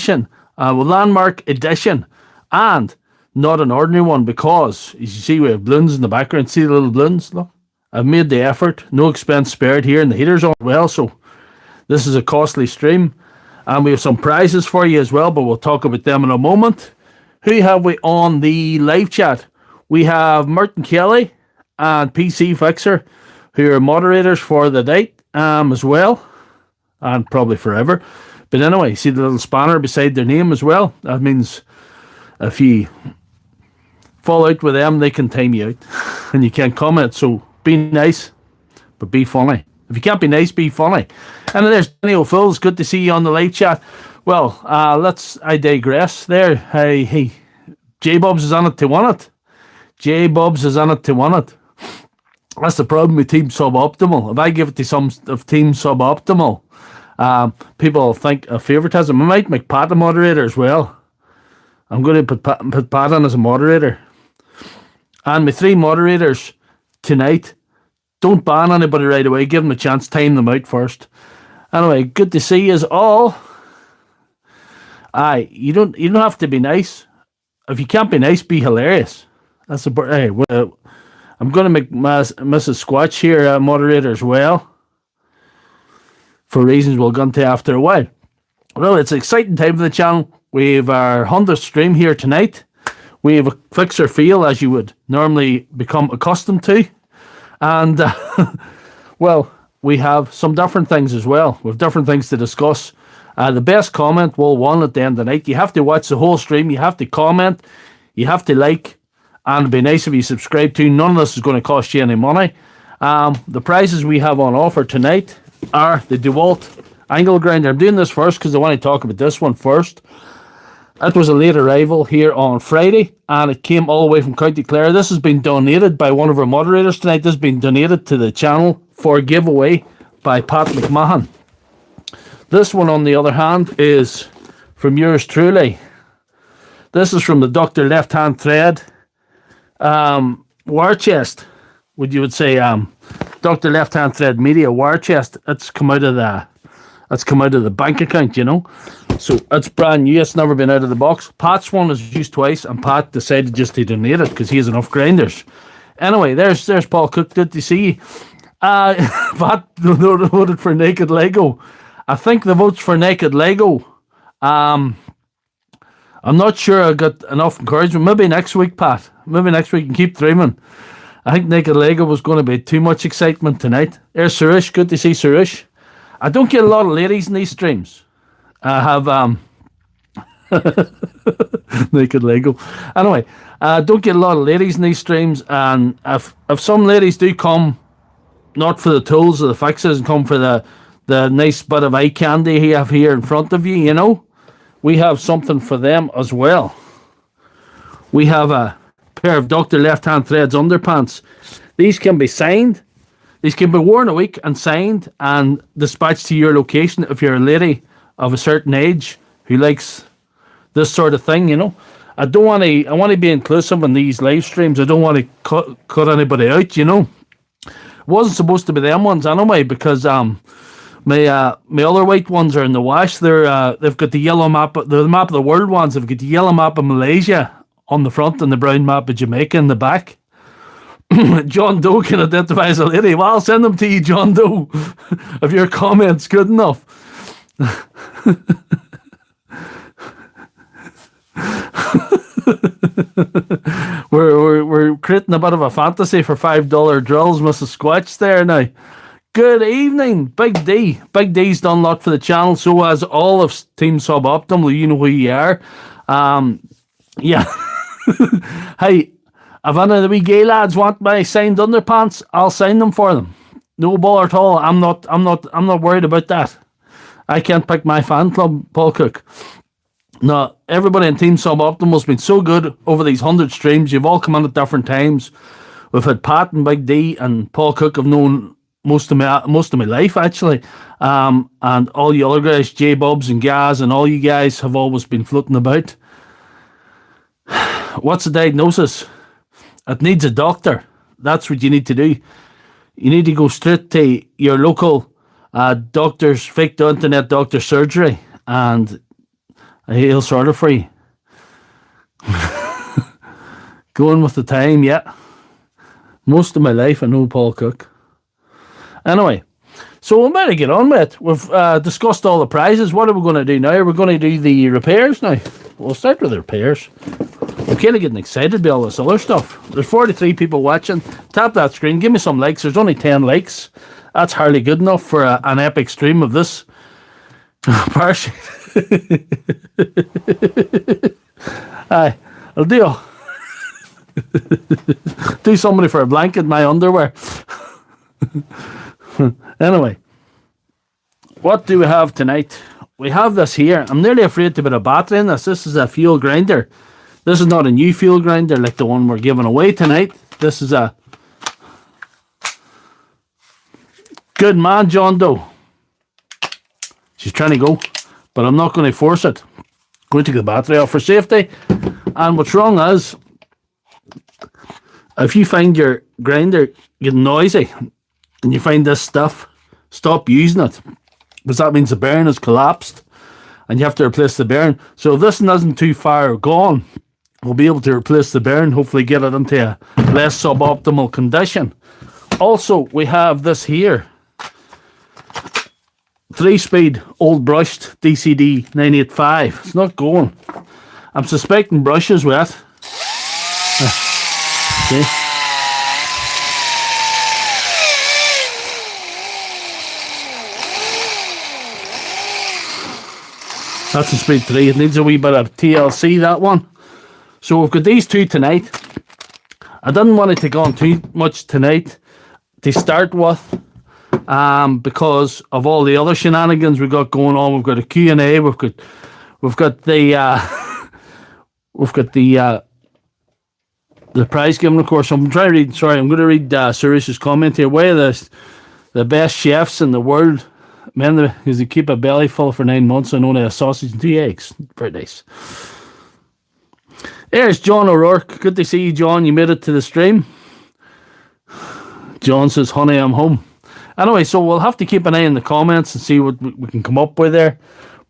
edition, landmark edition, and not an ordinary one, because as you see we have balloons in the background. See the little balloons? Look, I've made the effort, no expense spared here, and the heater's on as well, so this is a costly stream. And we have some prizes for you as well, but we'll talk about them in a moment. Who have we on the live chat? We have Martin Kelly and PC Fixer, who are moderators for the night as well, and probably forever. But anyway, see the little spanner beside their name as well? That means if you fall out with them, they can time you out and you can't comment. So be nice, but be funny. If you can't be nice, be funny. And there's Danny O'Fills. Good to see you on the live chat. Well, I digress there. Hey, J-Bubs is on it to win it. J-Bubs is on it to win it. That's the problem with Team Suboptimal. If I give it to some of Team Suboptimal, people will think a favoritism. I might make Pat a moderator as well. I'm going to put Pat on as a moderator. And my 3 moderators tonight, don't ban anybody right away. Give them a chance. Time them out first. Anyway, good to see you all. You don't have to be nice. If you can't be nice, be hilarious. That's the hey. I'm going to make Mrs. Squatch here a moderator as well, for reasons we'll go into after a while. Well, it's an exciting time for the channel. We have our 100th stream here tonight. We have a fixer feel, as you would normally become accustomed to. And, well, we have some different things as well. We have different things to discuss. The best comment will win at the end of the night. You have to watch the whole stream. You have to comment. You have to like. And it'd be nice if you subscribe to. None of this is going to cost you any money. The prizes we have on offer tonight are the DeWalt angle grinder. I'm doing this first because I want to talk about this one first. It was a late arrival here on Friday, and it came all the way from County Clare. This has been donated by one of our moderators tonight. This has been donated to the channel for giveaway by Pat McMahon. This one, on the other hand, is from yours truly. This is from the Dr. Lefthandthread war chest. You would say Dr. Lefthandthread Media war chest. It's come out of the bank account, you know. So it's brand new. It's never been out of the box. Pat's one is used twice, and Pat decided just to donate it because he has enough grinders. Anyway, there's Paul Cook. Good to see you. Pat voted for Naked Lego. I think the votes for Naked Lego. I'm not sure I got enough encouragement. Maybe next week, Pat. Maybe next week, and keep dreaming. I think Naked Lego was going to be too much excitement tonight. There's Suresh. Good to see Suresh. I don't get a lot of ladies in these streams. I have Naked Lego. Anyway, I don't get a lot of ladies in these streams, and if some ladies do come, not for the tools or the fixes, and come for the nice bit of eye candy you have here in front of you, you know, we have something for them as well. We have a pair of Dr. Lefthandthread's underpants. These can be signed. These can be worn a week and signed and dispatched to your location if you're a lady of a certain age who likes this sort of thing, you know. I want to be inclusive in these live streams. I don't want to cut anybody out, you know. It wasn't supposed to be them ones anyway, because my other white ones are in the wash. They've got the yellow map, the map of the world ones. They've got the yellow map of Malaysia on the front and the brown map of Jamaica in the back. John Doe can identify as a lady. Well, I'll send them to you, John Doe, if your comment's good enough. we're creating a bit of a fantasy for $5 drills, Mrs. Squatch there now. Good evening, Big D. Big D's done a lot for the channel, so has all of Team Suboptimal. You know who you are. Yeah. Hey, if any of the wee gay lads want my signed underpants, I'll sign them for them. No bother at all. I'm not worried about that. I can't pick my fan club, Paul Cook. No, everybody in Team Suboptimal has been so good over these 100 streams. You've all come on at different times. We've had Pat and Big D and Paul Cook have known most of my life, actually. And all you other guys, J-Bubs and Gaz, and all you guys have always been floating about. What's the diagnosis? It needs a doctor. That's what you need to do. You need to go straight to your local doctor's, fake internet doctor surgery, and He'll sort it for you. Going with the time, yeah. Most of my life I know Paul Cook. Anyway, so we better get on with it. We've discussed all the prizes. What are we going to do now? We're going to do the repairs now. We'll start with the repairs. I'm kind of getting excited by all this other stuff. There's 43 people watching. Tap that screen. Give me some likes. There's only 10 likes. That's hardly good enough for an epic stream of this. Parachute. Aye, I'll do. Do somebody for a blanket in my underwear. Anyway, what do we have tonight? We have this here. I'm nearly afraid to put a battery in this. This is a fuel grinder. This is not a new fuel grinder like the one we're giving away tonight. This is a good man, John Doe. She's trying to go, but I'm not going to force it. I'm going to take the battery off for safety. And what's wrong is, if you find your grinder getting noisy and you find this stuff, stop using it, because that means the bearing has collapsed and you have to replace the bearing. So if this isn't too far gone, we'll be able to replace the bearing, hopefully get it into a less suboptimal condition. Also, we have this here, 3-speed old brushed DCD 985. It's not going. I'm suspecting brush is wet. Okay. That's a speed 3. It needs a wee bit of TLC, that one. So we've got these two tonight. I didn't want to take on too much tonight to start with, because of all the other shenanigans we've got going on. We've got a Q&A. We've got the the prize giving, of course. I'm trying to read. Sorry, I'm going to read Surish's comment here. Why are the best chefs in the world? Men, because they keep a belly full for 9 months and only a sausage and 2 eggs. Very nice. There's John O'Rourke. Good to see you, John. You made it to the stream. John says, honey, I'm home. Anyway, so we'll have to keep an eye in the comments and see what we can come up with there.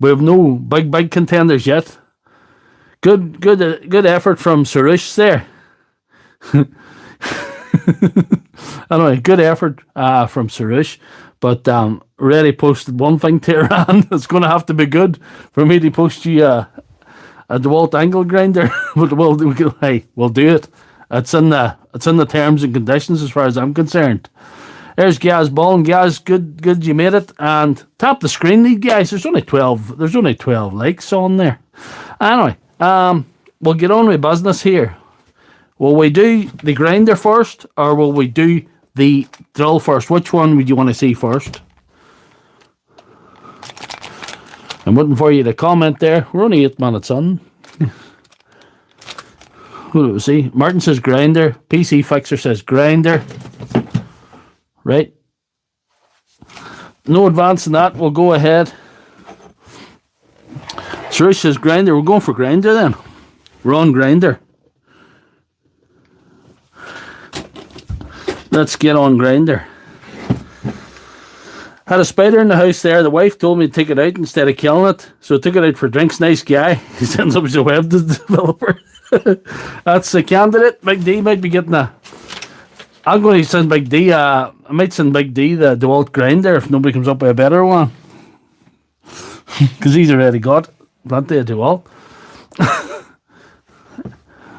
We have no big contenders yet. Good effort from Suresh there. Anyway, good effort from Suresh. But already posted one thing to Iran. It's going to have to be good for me to post you a DeWalt angle grinder. But we'll do it. It's in the terms and conditions as far as I'm concerned. There's Gaz Ball. Gaz, good you made it. And tap the screen, guys. There's only 12 likes on there. Anyway, we'll get on with business here. Will we do the grinder first, or will we do the drill first? Which one would you want to see first? I'm waiting for you to comment there. We're only 8 minutes on. Who do we see? Martin says grinder. PC Fixer says grinder. Right. No advance in that. We'll go ahead. Suresh says grinder. We're going for grinder then. We're on grinder. Let's get on grinder. Had a spider in the house there. The wife told me to take it out instead of killing it. So I took it out for drinks. Nice guy. He sends up as a web developer. That's a candidate. Big D might be getting a... I'm going to send Big D... I might send Big D the DeWalt grinder if nobody comes up with a better one. Because he's already got plenty of DeWalt.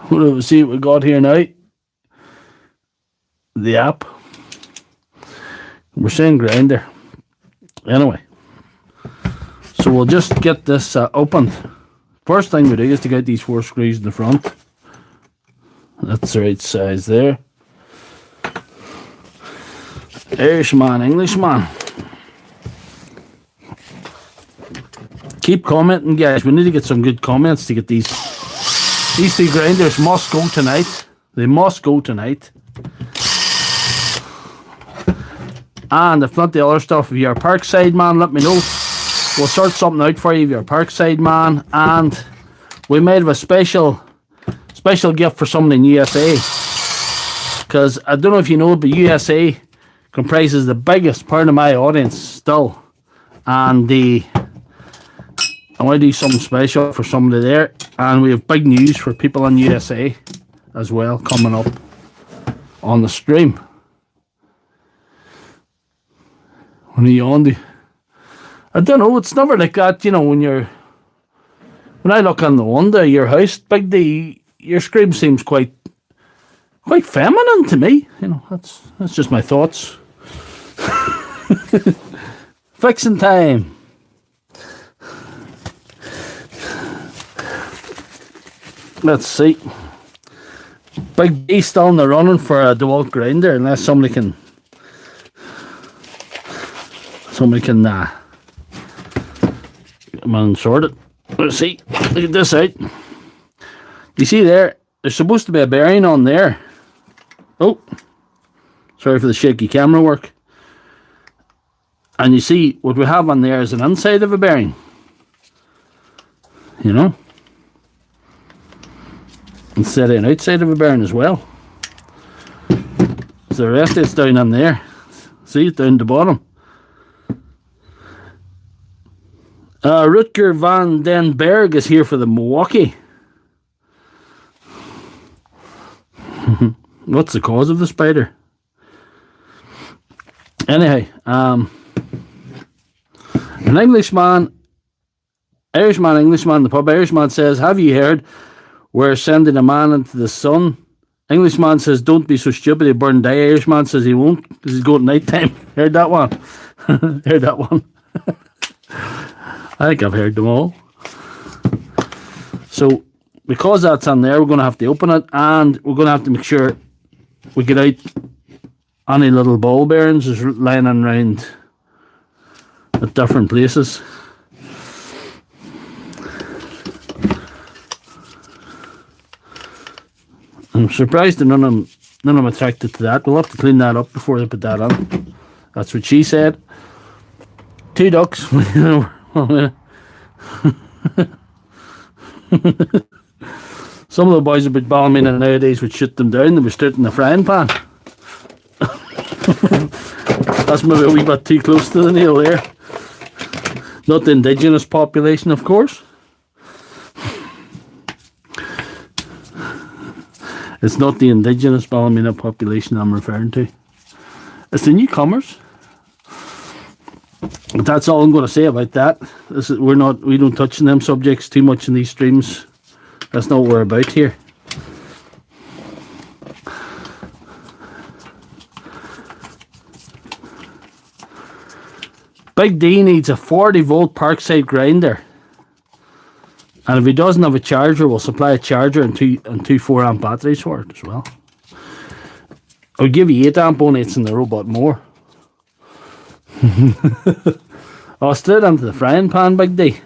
What do we see what we got here now? The app. We're saying grinder. Anyway, so we'll just get this opened. First thing we do is to get these 4 screws in the front. That's the right size there. Irishman, Englishman. Keep commenting, guys. We need to get some good comments to get these 3 grinders must go tonight. They must go tonight. And if not the other stuff, if you're a Parkside man, let me know. We'll sort something out for you if you're a Parkside man. And we might have a special gift for someone in USA. Because I don't know if you know, but USA comprises the biggest part of my audience still. And I want to do something special for somebody there, and we have big news for people in USA as well coming up on the stream. When are you on the? I don't know. It's never like that, you know. When I look on the window of your house, Big D, your scream seems quite feminine to me. You know, that's just my thoughts. Fixing time. Let's see. Big D still in the running for a DeWalt grinder, unless somebody can come on and sort it. Let's see. Look at this out. You see there's supposed to be a bearing on there. Oh, sorry for the shaky camera work. And you see what we have on there is an inside of a bearing. You know? Instead of an outside of a bearing as well. So the rest of it's down in there. See, down the bottom. Rutger van den Berg is here for the Milwaukee. What's the cause of the spider? Anyhow, an Irishman, the pub Irishman says, have you heard we're sending a man into the sun? Englishman says, don't be so stupid, he'll burn die. Irishman says he won't because he's going night time. Heard that one? Heard that one? I think I've heard them all. So, because that's on there, we're going to have to open it, and we're going to have to make sure we get out any little ball bearings is lying around at different places. I'm surprised that none of them attracted to that. We'll have to clean that up before they put that on. That's what she said. 2 ducks. Some of the boys about Ballymena nowadays would shoot them down. They would start in the frying pan. That's maybe a wee bit too close to the nail there. Not the indigenous population, of course. It's not the indigenous Ballymena population I'm referring to. It's the newcomers. But that's all I'm going to say about that. We don't touch on them subjects too much in these streams. That's not what we're about here. Big D needs a 40-volt Parkside grinder. And if he doesn't have a charger, we'll supply a charger and two 4-amp batteries for it as well. I'll give you 8-amp only it's in the robot more. Oh, straight into the frying pan, Big D.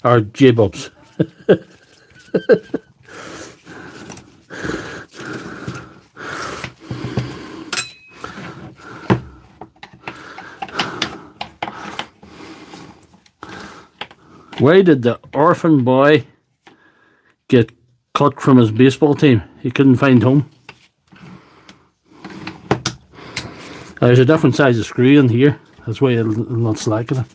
Or J-Bubs. Why did the orphan boy get cut from his baseball team? He couldn't find home. There's a different size of screw in here. That's why it'll not slacken it.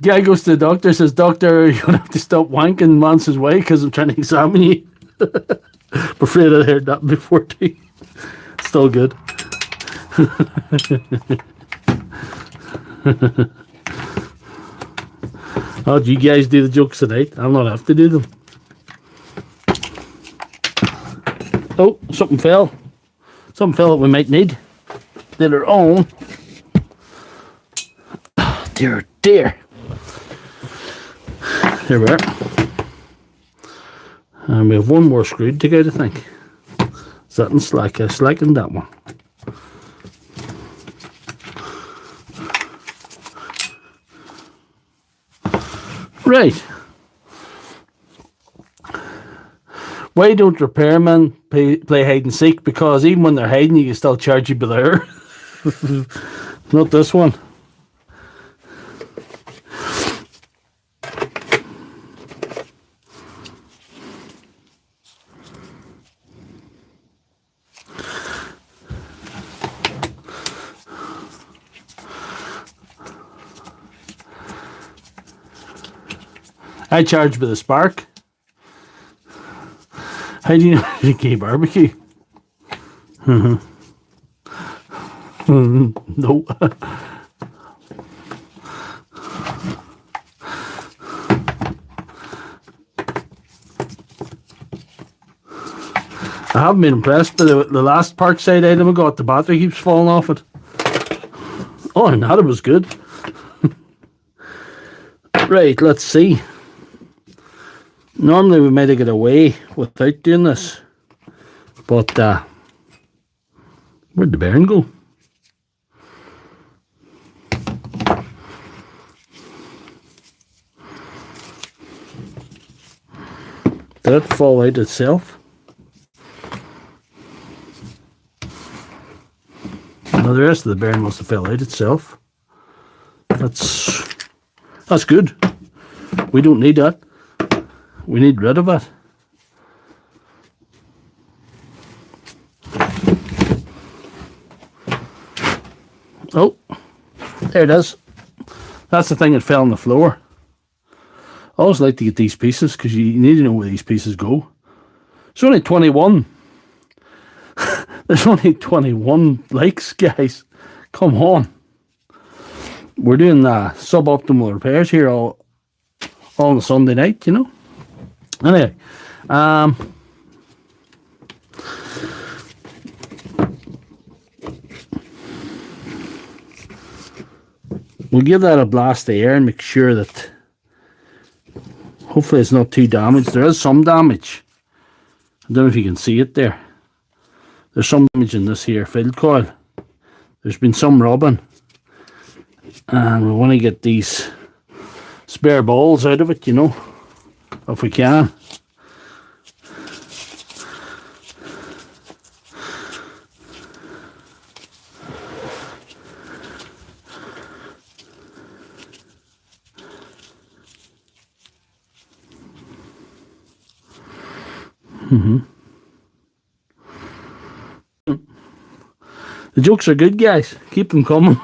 Guy goes to the doctor, says, Doctor, you're going to have to stop wanking. Man says, why? Because I'm trying to examine you. I'm afraid I heard that before too. Still good. Oh, do you guys do the jokes tonight? I'll not have to do them. Oh, something fell. Something fell that we might need later on. Oh, dear, dear. There we are. And we have one more screw to take out, I think. Is that in slack? I slackened that one. Right. Why don't repairmen play hide and seek? Because even when they're hiding, you can still charge you by the hour. Not this one. I charge by the spark. How do you know UK barbecue? No. I haven't been impressed by the last Parkside item I got. The battery keeps falling off it. Oh, and that was good. Right, let's see. Normally we might have got away without doing this. But, where'd the bearing go? Did it fall out itself? No, the rest of the bearing must have fell out itself. That's good. We don't need that. We need rid of it. Oh, there it is. That's the thing that fell on the floor. I always like to get these pieces because you need to know where these pieces go. It's only 21. There's only 21 likes, guys. Come on. We're doing suboptimal repairs here all on a Sunday night, you know. Anyway, we'll give that a blast of air and make sure that hopefully it's not too damaged. There is some damage. I don't know if you can see it there. There's some damage in this here field coil. There's been some rubbing. And we want to get these spare balls out of it, you know, if we can. The jokes are good, guys. Keep them coming.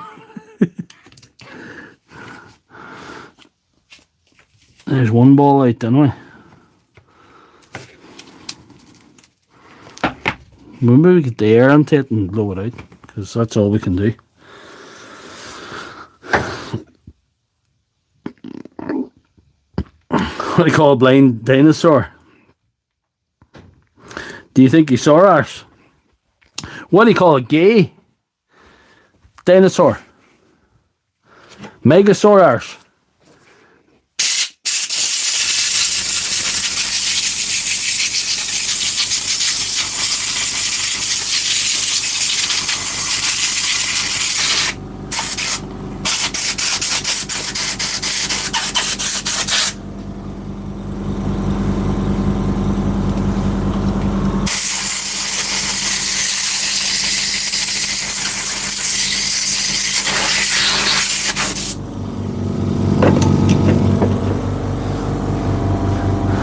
There's one ball out, anyway. Maybe we get the air into it and blow it out, because that's all we can do. What do you call a blind dinosaur? Do you think he saw ours? What do you call a gay dinosaur? Megasaurus.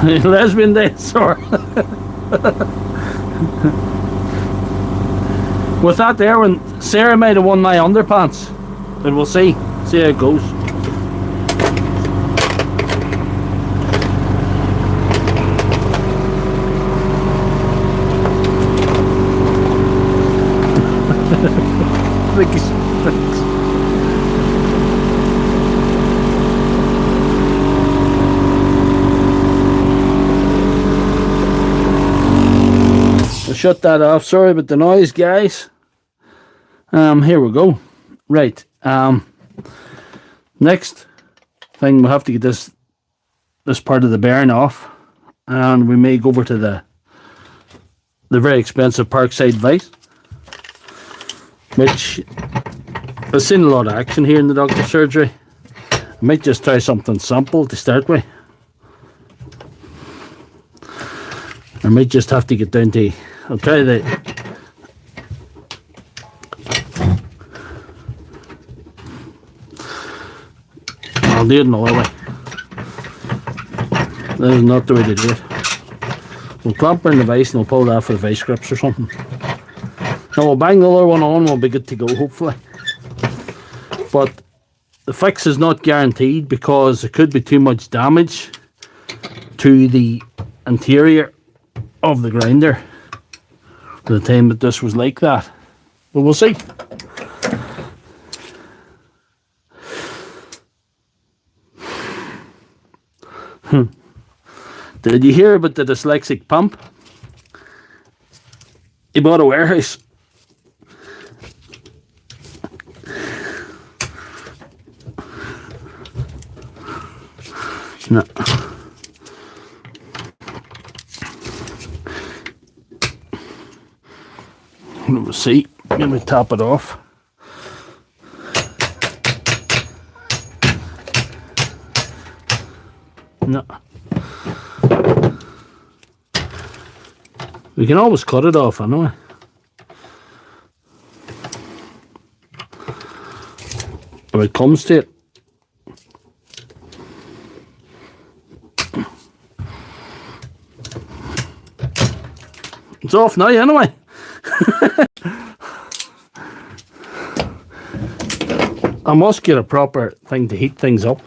Lesbian dinosaur. With that there, when Sarah might have won my underpants, but we'll see how it goes. Shut that off. Sorry about the noise, guys. Here we go. Right. Next thing, we'll have to get this part of the bearing off, and we may go over to the very expensive Parkside vise, which I've seen a lot of action here in the doctor's surgery. I might just try something simple to start with. I might just have to get down to. I'll try I'll do it another way. That is not the way to do it. We'll clamp in the vise and we'll pull that for the vise grips or something. Now we'll bang the other one on, we'll be good to go hopefully. But the fix is not guaranteed because there could be too much damage to the interior of the grinder for the time that this was like that. But we'll see. Did you hear about the dyslexic pump? He bought a warehouse. No. We'll see. Let me top it off. No. We can always cut it off anyway. If it comes to it. It's off now anyway. I must get a proper thing to heat things up.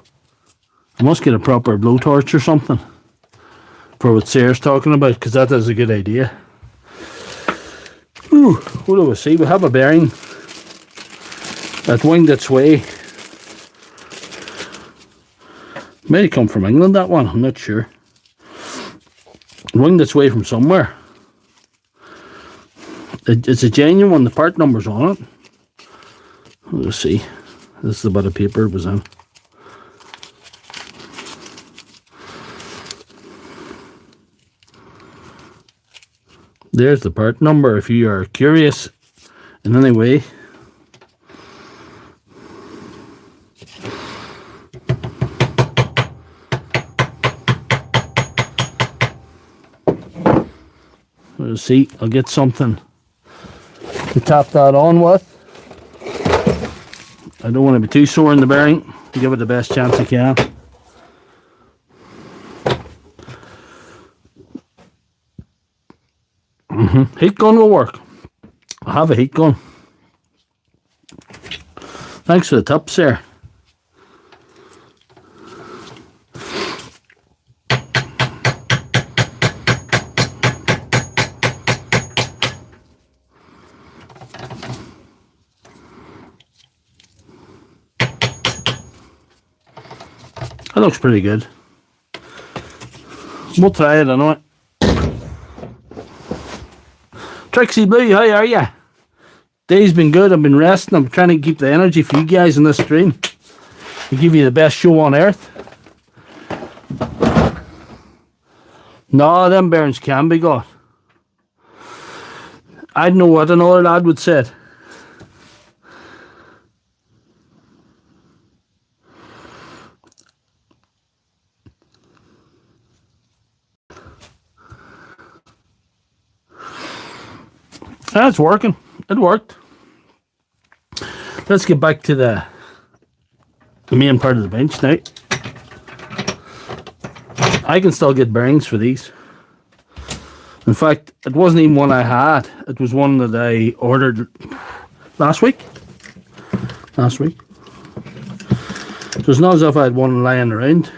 I must get a proper blowtorch or something for what Sarah's talking about, because that is a good idea. Ooh, what do we see? We have a bearing that winged its way. May come from England, that one, I'm not sure. Winged its way from somewhere. It's a genuine one, the part number's on it. Let's see. This is the bit of paper it was in. There's the part number if you are curious in any way. Let's see, I'll get something to tap that on with. I don't want to be too sore in the bearing. Give it the best chance I can. Heat gun will work. I have a heat gun. Thanks for the tips there. That looks pretty good. We'll try it anyway. Trixie Blue, how are ya? Day's been good. I've been resting. I'm trying to keep the energy for you guys in this stream. To give you the best show on earth. No, them bearings can be got. I don't know what another lad would say. That's working. It worked. Let's get back to the main part of the bench now. I can still get bearings for these. In fact, it wasn't even one I had. It was one that I ordered last week. So it's not as if I had one lying around.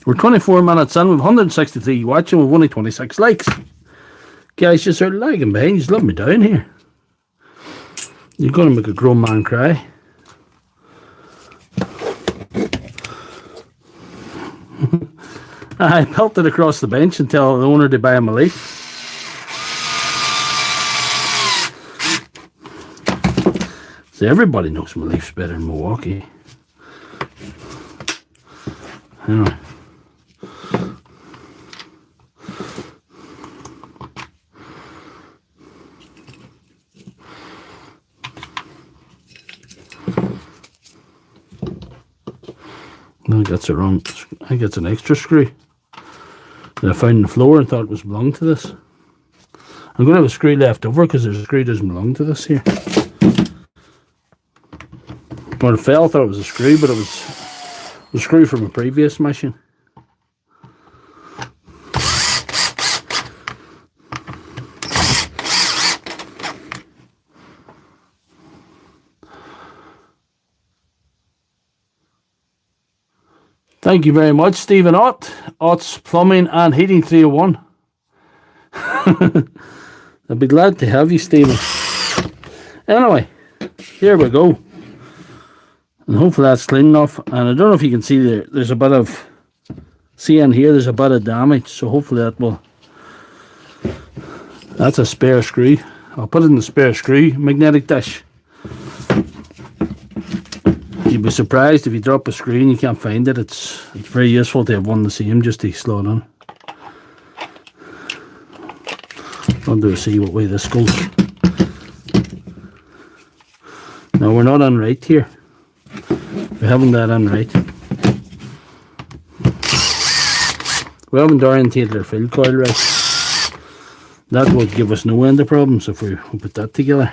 We're 24 minutes in, we've 163 watching, we've only 26 likes. Guys, just start lagging behind, just let me down here. You're going to make a grown man cry. I pelted across the bench and tell the owner to buy him a leaf. So everybody knows my leaf's better in Milwaukee. Anyway. I think that's a wrong. I think it's an extra screw that I found on the floor and thought it was belonged to this. I'm going to have a screw left over because there's a screw that doesn't belong to this here. When it fell, I thought it was a screw, but it was a screw from a previous mission. Thank you very much, Stephen Ott. Ott's Plumbing and Heating 301. I'd be glad to have you, Stephen. Anyway, here we go. And hopefully that's clean enough. And I don't know if you can see there's a bit of, see in here, there's a bit of damage. So hopefully that will, that's a spare screw. I'll put it in the spare screw magnetic dish. You'd be surprised if you drop a screw and you can't find it. It's very useful to have one the same just to slow it on. I'll do a see what way this goes. No, we're not on right here. We haven't that on right. We haven't orientated our fill coil right. That would give us no end of problems if we put that together.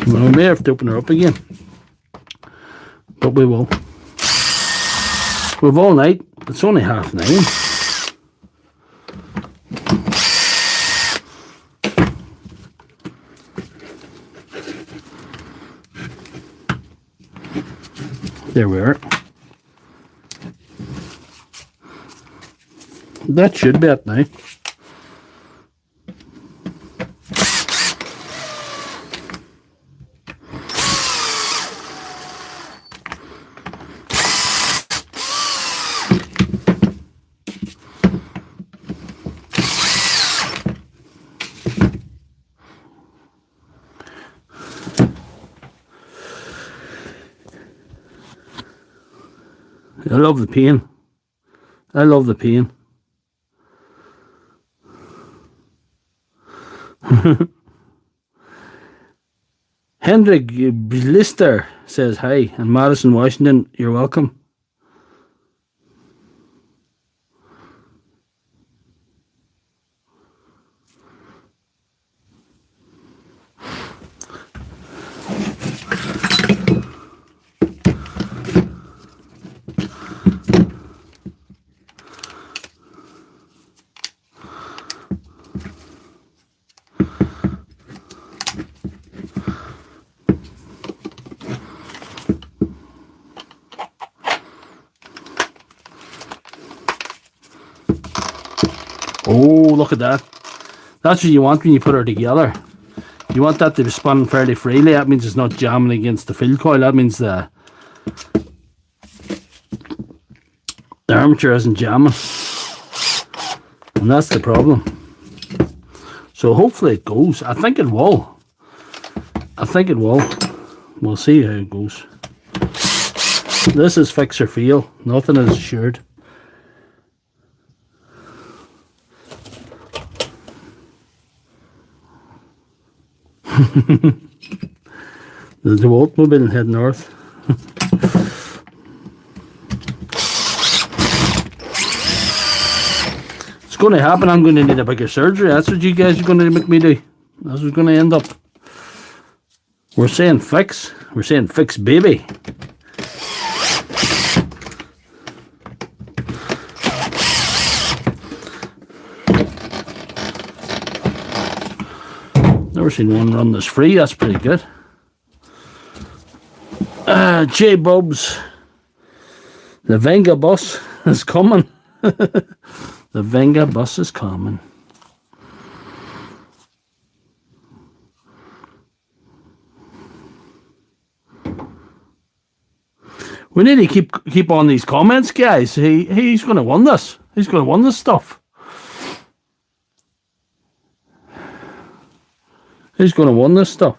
Well, we may have to open her up again, but we will. We've all night. It's only 9:30. There we are. That should be it now. I love the pain. I love the pain. Hendrik Blister says hi, and Madison, Washington, you're welcome. Oh, look at that. That's what you want when you put her together. You want that to be spun fairly freely. That means it's not jamming against the fill coil. That means the armature isn't jamming. And that's the problem. So hopefully it goes. I think it will. I think it will. We'll see how it goes. This is fix or fail. Nothing is assured. The DeWalt mobile head north. It's going to happen. I'm going to need a bigger surgery. That's what you guys are going to make me do. That's what's going to end up. We're saying fix. We're saying fix, baby. Never seen one run this free. That's pretty good. J Bubs. The Venga bus is coming. The Venga bus is coming. We need to keep on these comments, guys. He's going to win this. He's going to win this stuff. He's going to win this stuff.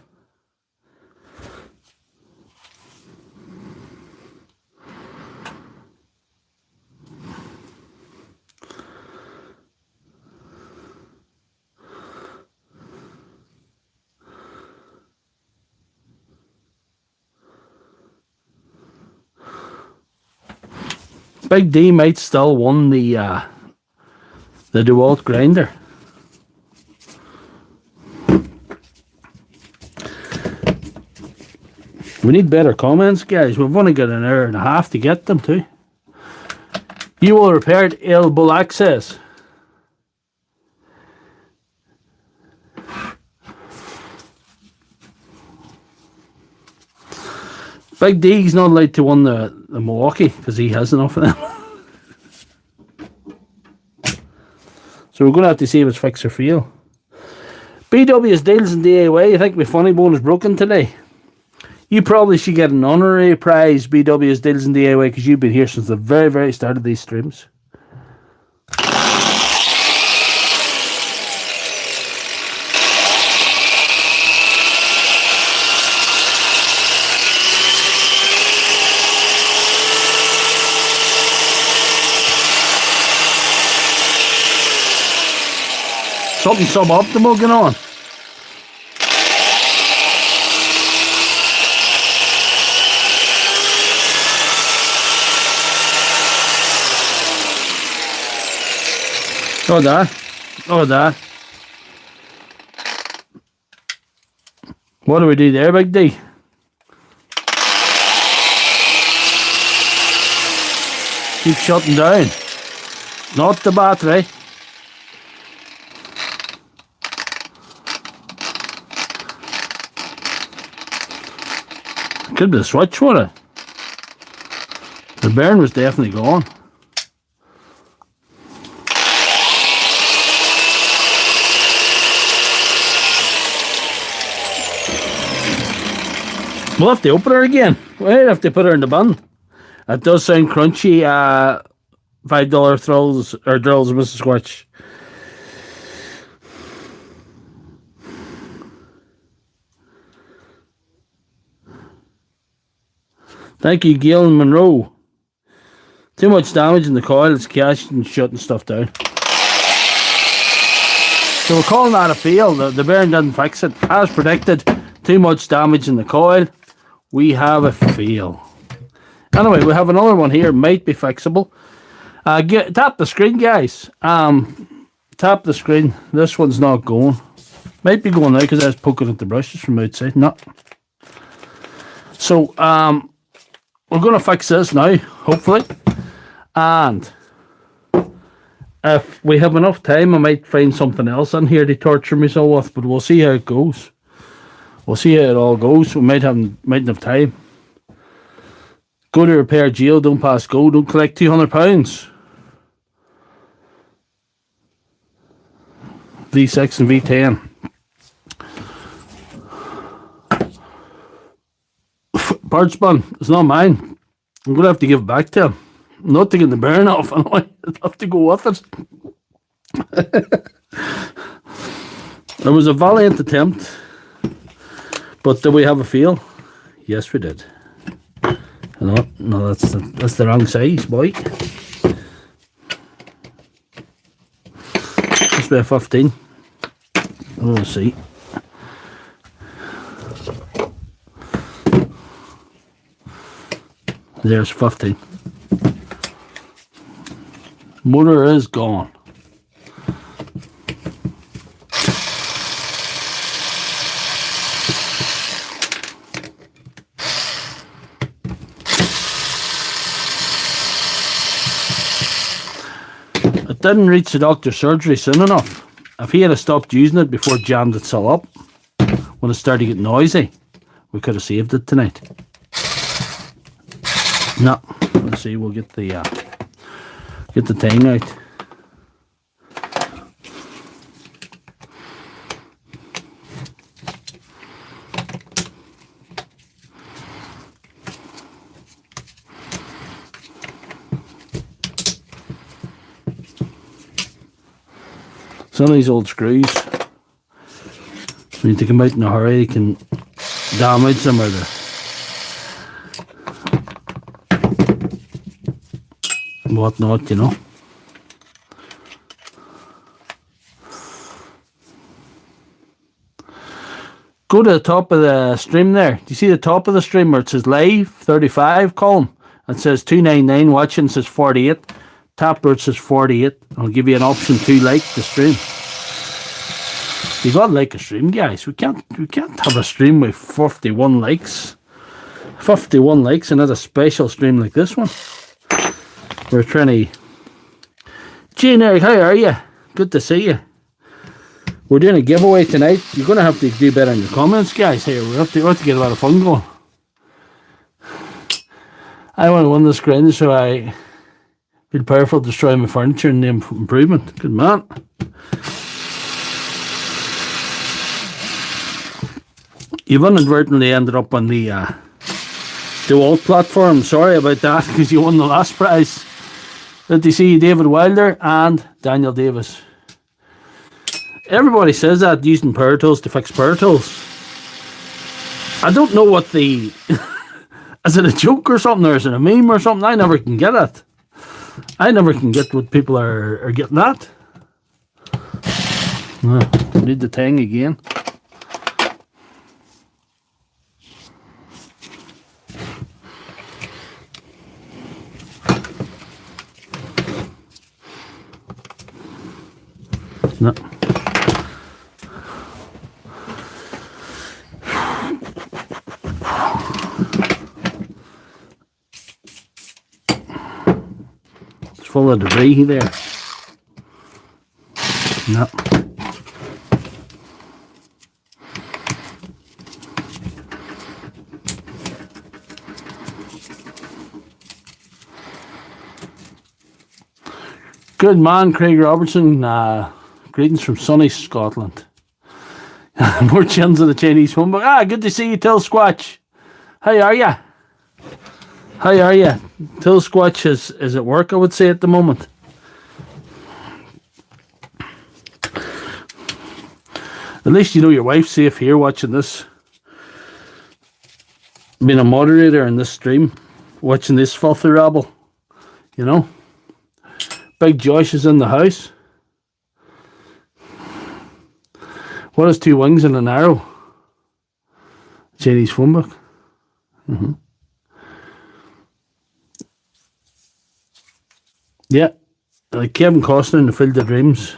Big D might still win the DeWalt grinder. We need better comments, guys. We've only got an hour and a half to get them too. You will repair elbow access. Big D's not allowed to win the Milwaukee because he has enough of them. So we're going to have to see if it's fix or fail. BW's Deals and DIY. I think my funny bone is broken today. You probably should get an honorary prize, BW's Deals and DIY, because you've been here since the very, very start of these streams. Something suboptimal going on. Look at that. Look at that. What do we do there, Big D? Keep shutting down. Not the battery. Could be the switch, would it? The bearing was definitely gone. We'll have to open her again. We'll have to put her in the bin. It does sound crunchy. $5 thrills or drills, Mrs. Squatch. Thank you, Gail and Monroe. Too much damage in the coil. It's catching and shutting stuff down. So we're calling that a fail. The bearing didn't fix it. As predicted, too much damage in the coil. We have a fail. Anyway, we have another one here. Might be fixable. Tap the screen, guys. Tap the screen. This one's not going. Might be going now because I was poking at the brushes from outside. No. So, we're going to fix this now, hopefully. And if we have enough time, I might find something else in here to torture myself with, but we'll see how it goes. We'll see how it all goes. We mightn't have time. Go to repair jail, don't pass go, don't collect £200. V6 and V10. Parts bun, it's not mine. I'm going to have to give it back to him. I'm not taking the bearing off, and I have to go with it. It was a valiant attempt, but did we have a fail? Yes, we did. No, that's the wrong size, boy. Must be a 15. We'll see. There's 15. Motor is gone. It didn't reach the doctor's surgery soon enough. If he had stopped using it before it jammed itself up, when it started to get noisy, we could have saved it tonight. No, let's see. We'll get the thing out. Some of these old screws, when you take them out in a hurry, you can damage them or whatnot, you know. Go to the top of the stream there. Do you see the top of the stream where it says live 35 column? It says 299, watching says 48. Tap where it says 48. I'll give you an option to like the stream. You gotta like a stream, guys. We can't have a stream with 51 likes. 51 likes and a special stream like this one. We're trying to... Gene Eric, how are you? Good to see you. We're doing a giveaway tonight. You're going to have to do better in the comments, guys. Here, we have to get a lot of fun going. I want to win this grinder, so I feel powerful to destroy my furniture and name improvement. Good man. You've inadvertently ended up on the DeWalt platform. Sorry about that, because you won the last prize. Did you see David Wilder and Daniel Davis? Everybody says that, using power tools to fix power tools. I don't know what the... Is it a joke or something, or is it a meme or something? I never can get it. I never can get what people are getting at. Need the tang again. No. Full of debris there. No. Good man, Craig Robertson. Greetings from sunny Scotland. More chins of the Chinese humbug. Good to see you, Till Squatch. How are ya? How are you? Till Squatch is at work, I would say, at the moment. At least you know your wife's safe here watching this. Being a moderator in this stream, watching this filthy rabble. You know? Big Josh is in the house. What is 2 wings and an arrow? Chinese phone book. Yeah, like Kevin Costner in The Field of Dreams.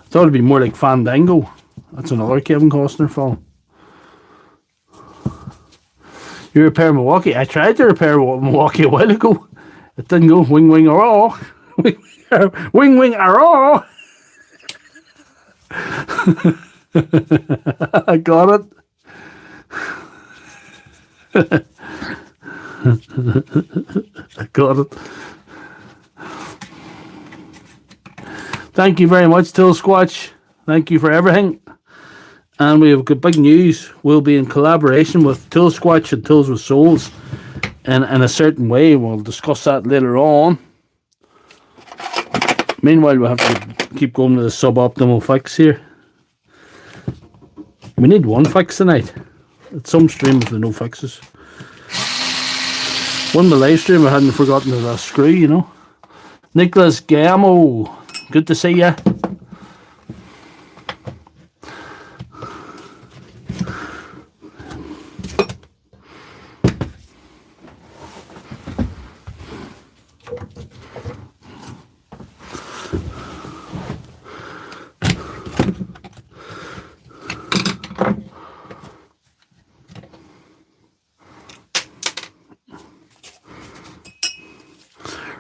Thought it'd be more like Fandango. That's another Kevin Costner film. You repair Milwaukee? I tried to repair Milwaukee a while ago. It didn't go. Wing, wing, arrow. Wing, wing, arrow. I got it. I got it. Thank you very much, Till Squatch. Thank you for everything. And we have good big news. We'll be in collaboration with Till Squatch and Tills with Souls in a certain way. We'll discuss that later on. Meanwhile, we'll have to keep going to the suboptimal fix here. We need one fix tonight. It's some stream with the no fixes. One of the live stream I hadn't forgotten the screw, you know. Nicholas Gammo, good to see ya.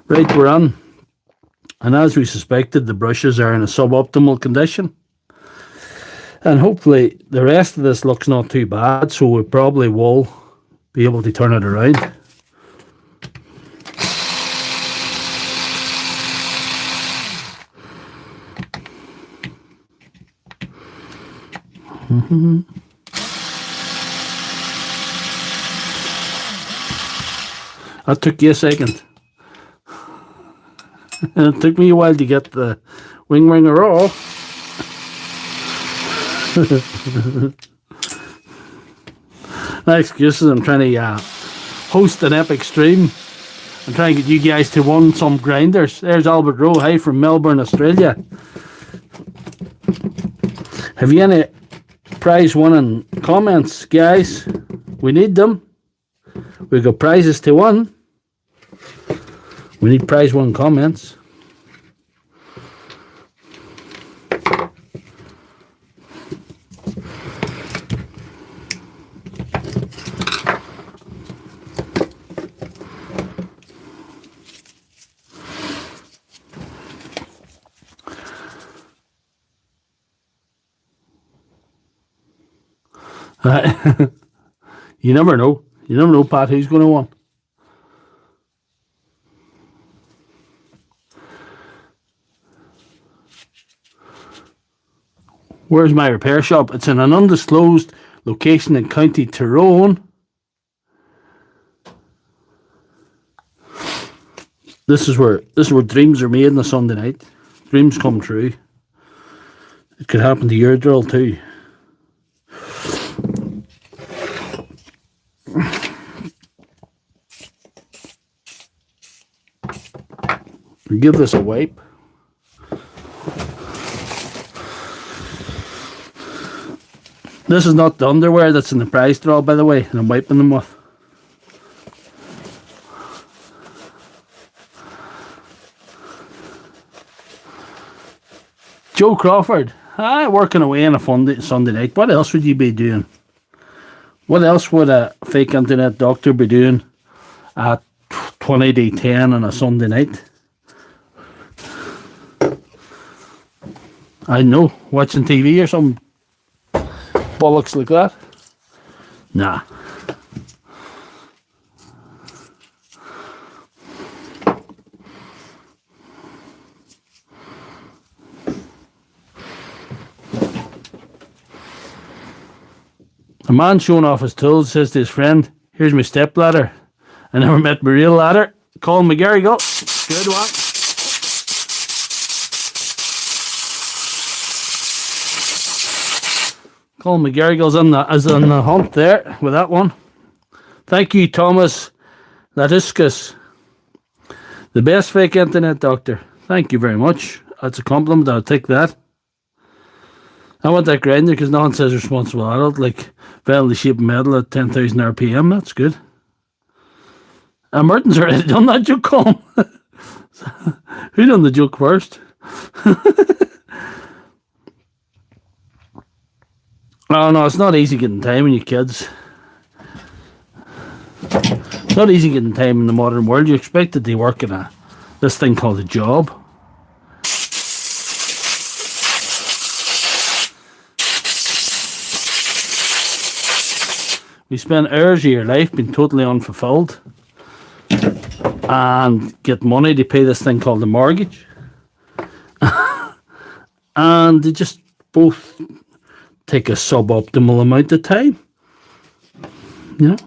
Right, we're on. And as we suspected, the brushes are in a suboptimal condition. And hopefully the rest of this looks not too bad, so we probably will be able to turn it around. That took you a second. And it took me a while to get the wing ringer off. No excuses, I'm trying to host an epic stream. I'm trying to get you guys to win some grinders. There's Albert Rowe, hi from Melbourne, Australia. Have you any prize winning comments, guys? We need them. We've got prizes to win. We need prize one comments. You never know. You never know, Pat, who's going to win. Where's my repair shop? It's in an undisclosed location in County Tyrone. This is where dreams are made on a Sunday night. Dreams come true. It could happen to your drill too. Give this a wipe. This is not the underwear that's in the prize draw, by the way, and I'm wiping them with. Joe Crawford, working away on a Sunday night. What else would you be doing? What else would a fake internet doctor be doing at 20 to 10 on a Sunday night? I know, watching TV or some bollocks like that. Nah. A man showing off his tools says to his friend, "Here's my step ladder. I never met my real ladder. Colin McGarrigle." Good one. Colin McGarrigle's on the hunt there with that one. Thank you, Thomas Latiscus. The best fake internet doctor. Thank you very much. That's a compliment. I'll take that. I want that grinder because no one says responsible adult, like validly shaped metal at 10,000 RPM. That's good. Merton's already done that joke, Colin. Who done the joke first? Oh no, it's not easy getting time when you're kids. It's not easy getting time in the modern world. You're expected to work in this thing called a job. We spend hours of your life being totally unfulfilled and get money to pay this thing called a mortgage. And they just both take a suboptimal amount of time. You know?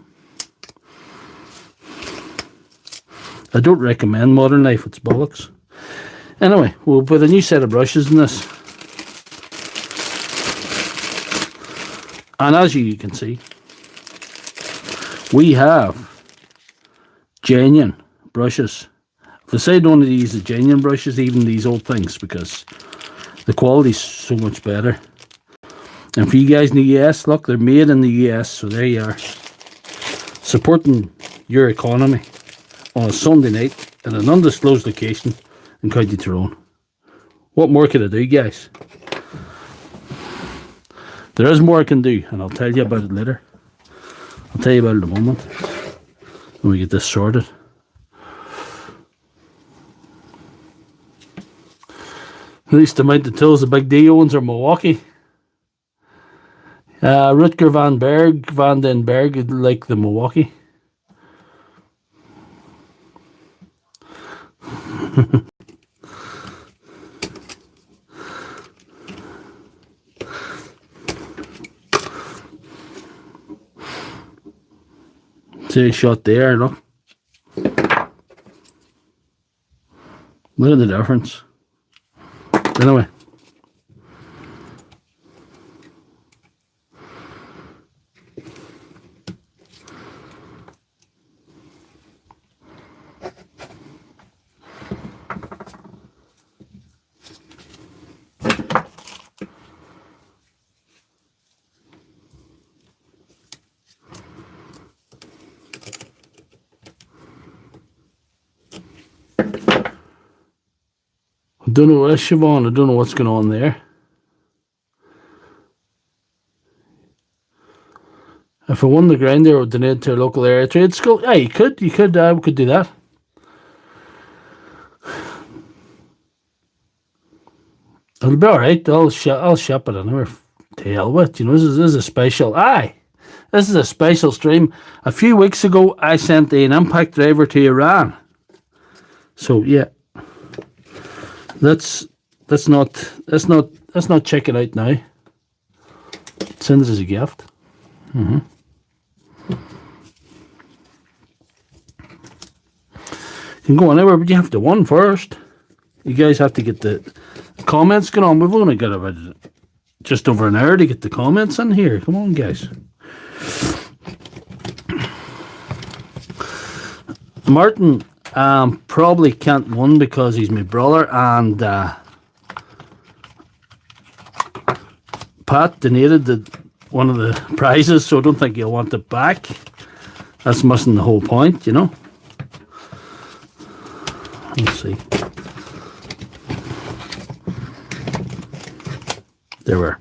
I don't recommend modern life, it's bollocks. Anyway, we'll put a new set of brushes in this. And as you can see, we have genuine brushes. If I say don't use the genuine brushes, even these old things, because the quality's so much better. And for you guys in the US, look, they're made in the US, so there you are. Supporting your economy on a Sunday night at an undisclosed location in County Tyrone. What more can I do, guys? There is more I can do, and I'll tell you about it later. I'll tell you about it in a moment when we get this sorted. At least amount of tools the big D owns are Milwaukee. Rutger Van den Berg, like the Milwaukee. See a shot there, look. Look at the difference. Anyway. I don't know what's Siobhan, I don't know what's going on there. If I won the grinder, I would donate to a local area trade school. Yeah, we could do that. It'll be alright, I'll ship it anywhere to hell with, you know, this is a special, This is a special stream. A few weeks ago, I sent an impact driver to Iran. So yeah, let's not check it out now. Send it as a gift. You can go anywhere, but you have to one first. You guys have to get the comments going on. We've only got about just over an hour to get the comments in here. Come on, guys. Martin probably can't win because he's my brother, and Pat donated one of the prizes, so I don't think he'll want it back. That's missing the whole point, you know. Let's see. There we are.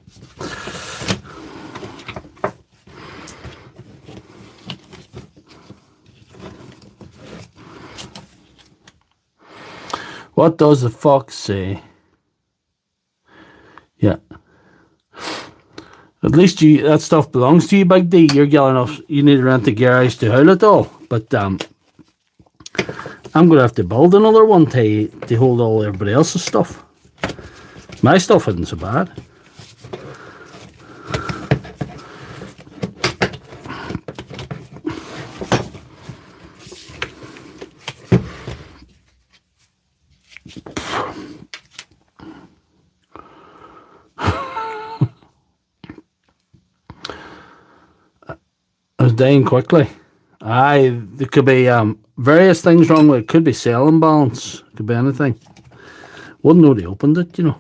What does the fox say? Yeah. At least that stuff belongs to you, Big D. You're yelling off. You need to rent a garage to haul it all. But I'm going to have to build another one to hold all everybody else's stuff. My stuff isn't so bad. I was dying quickly. There could be various things wrong with it. Could be cell imbalance. Could be anything. Wouldn't know they opened it, you know.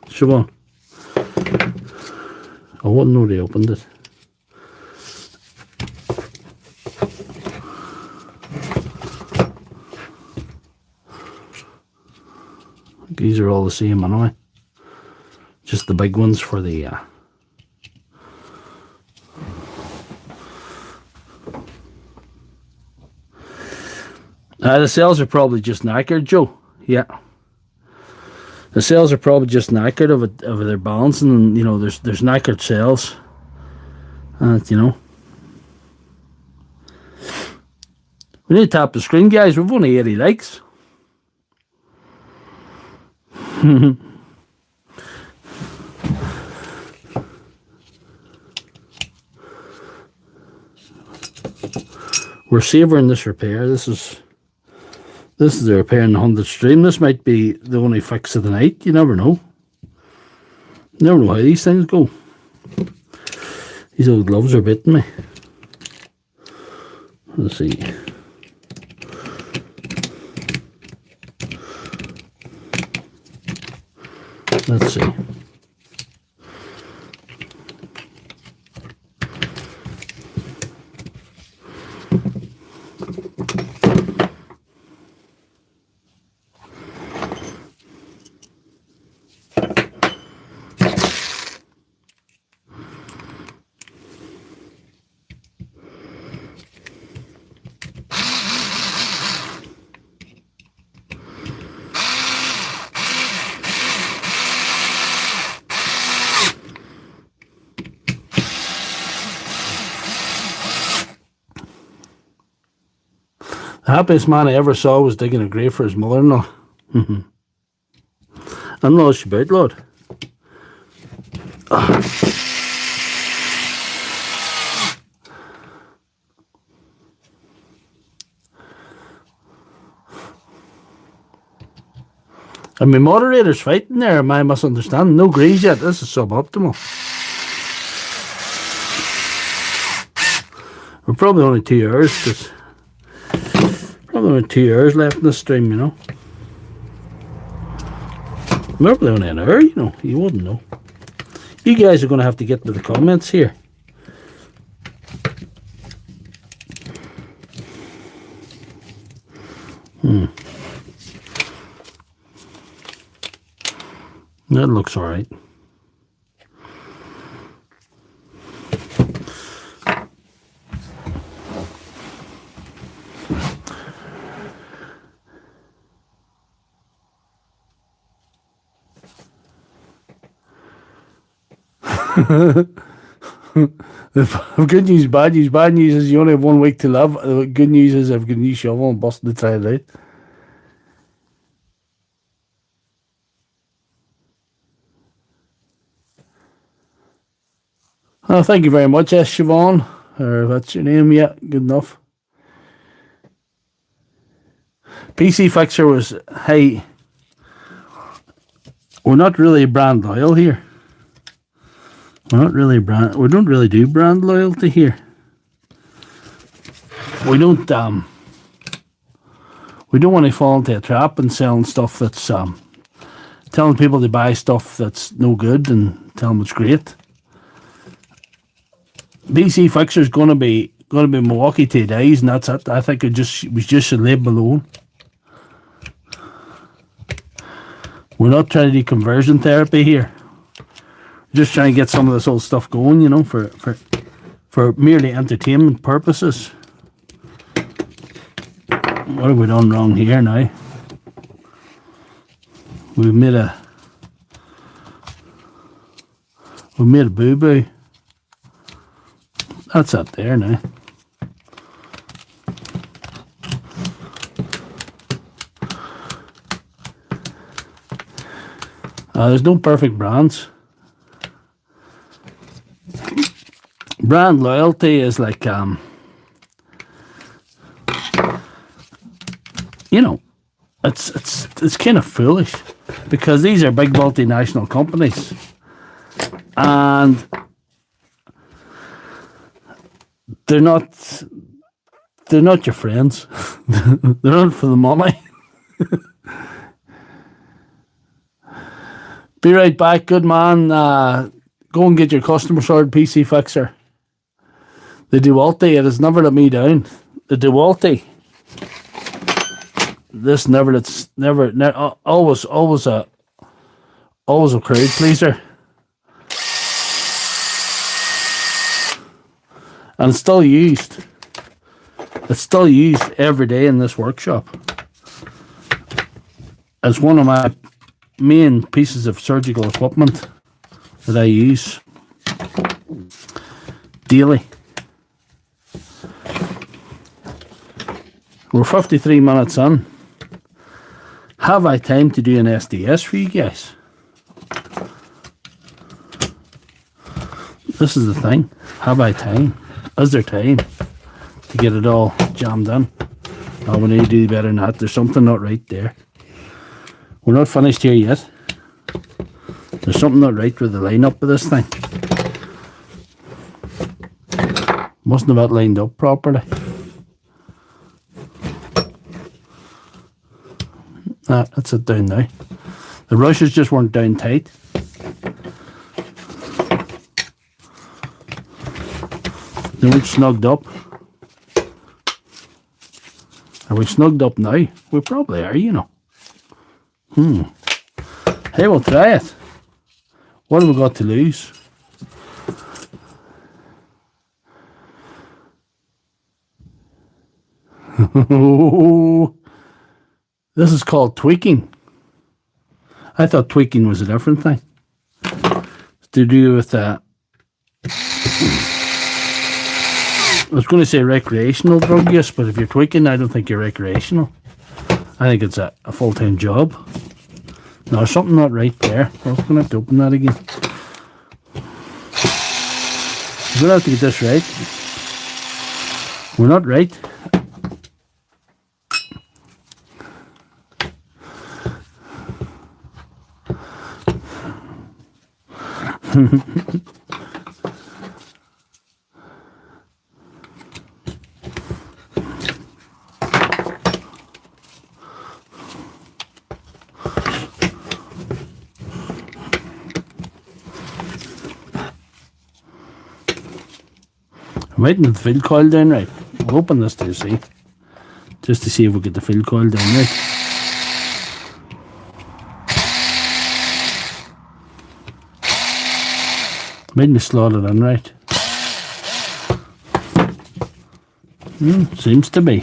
Siobhan. I wouldn't know they opened it. These are all the same anyway. Just the big ones for the the cells are probably just knackered, Joe. Yeah. The cells are probably just knackered of their balancing, and you know, there's knackered cells. You know. We need to tap the screen, guys. We've only 80 likes. We're savouring this repair. This is the repair in the 100th stream. This might be the only fix of the night. You never know. You never know how these things go. These old gloves are biting me. Let's see. Let's see. The happiest man I ever saw was digging a grave for his mother-in-law. I'm not about, Lord. And my moderator's fighting there, am I misunderstanding? No grease yet, this is suboptimal. We're probably only 2 hours, because probably only 2 hours left in the stream, you know. We're probably only an hour, you know, you wouldn't know. You guys are going to have to get to the comments here. That looks all right. Good news, bad news. Bad news is you only have 1 week to live. Good news is I've got a new shovel and busted to try it out. Oh, thank you very much, Siobhan. Or that's your name, yeah, good enough. PC Fixer was, hey, we're not really brand loyal here. We don't really do brand loyalty here. We don't want to fall into a trap and selling stuff that's telling people to buy stuff that's no good and tell them it's great. PC Fixer's gonna be Milwaukee 2 days, and that's it. I think it was just a label alone. We're not trying to do conversion therapy here. We're just trying to get some of this old stuff going, you know, for merely entertainment purposes. What have we done wrong here now? We've made a boo-boo. That's up there now. There's no perfect brands. Brand loyalty is like, you know, it's kind of foolish because these are big multinational companies, and they're not your friends. They're not for the money. Be right back, good man. Go and get your customer sorted PC Fixer. The DeWalt, it has never let me down. The DeWalt, this always a crowd pleaser. And it's still used. It's still used every day in this workshop. It's one of my main pieces of surgical equipment that I use daily. We're 53 minutes in. Have I time to do an SDS for you guys? This is the thing. Have I time? Is there time to get it all jammed in? Oh, we need to do better than that. There's something not right there. We're not finished here yet. There's something not right with the lineup of this thing. Mustn't have it lined up properly. That's it down now. The rushes just weren't down tight. They weren't snugged up. Are we snugged up now? We probably are, you know. Hey, we'll try it. What have we got to lose? This is called tweaking. I thought tweaking was a different thing. It's to do with I was going to say recreational drug use, but if you're tweaking, I don't think you're recreational. I think it's a full-time job. No, there's something not right there. We're going to have to open that again. We're going to have to get this right. We're not right. I'm waiting for the field coil down right. We'll open this to see. Just to see if we get the field coil down right. Made me slot it in right. Seems to be.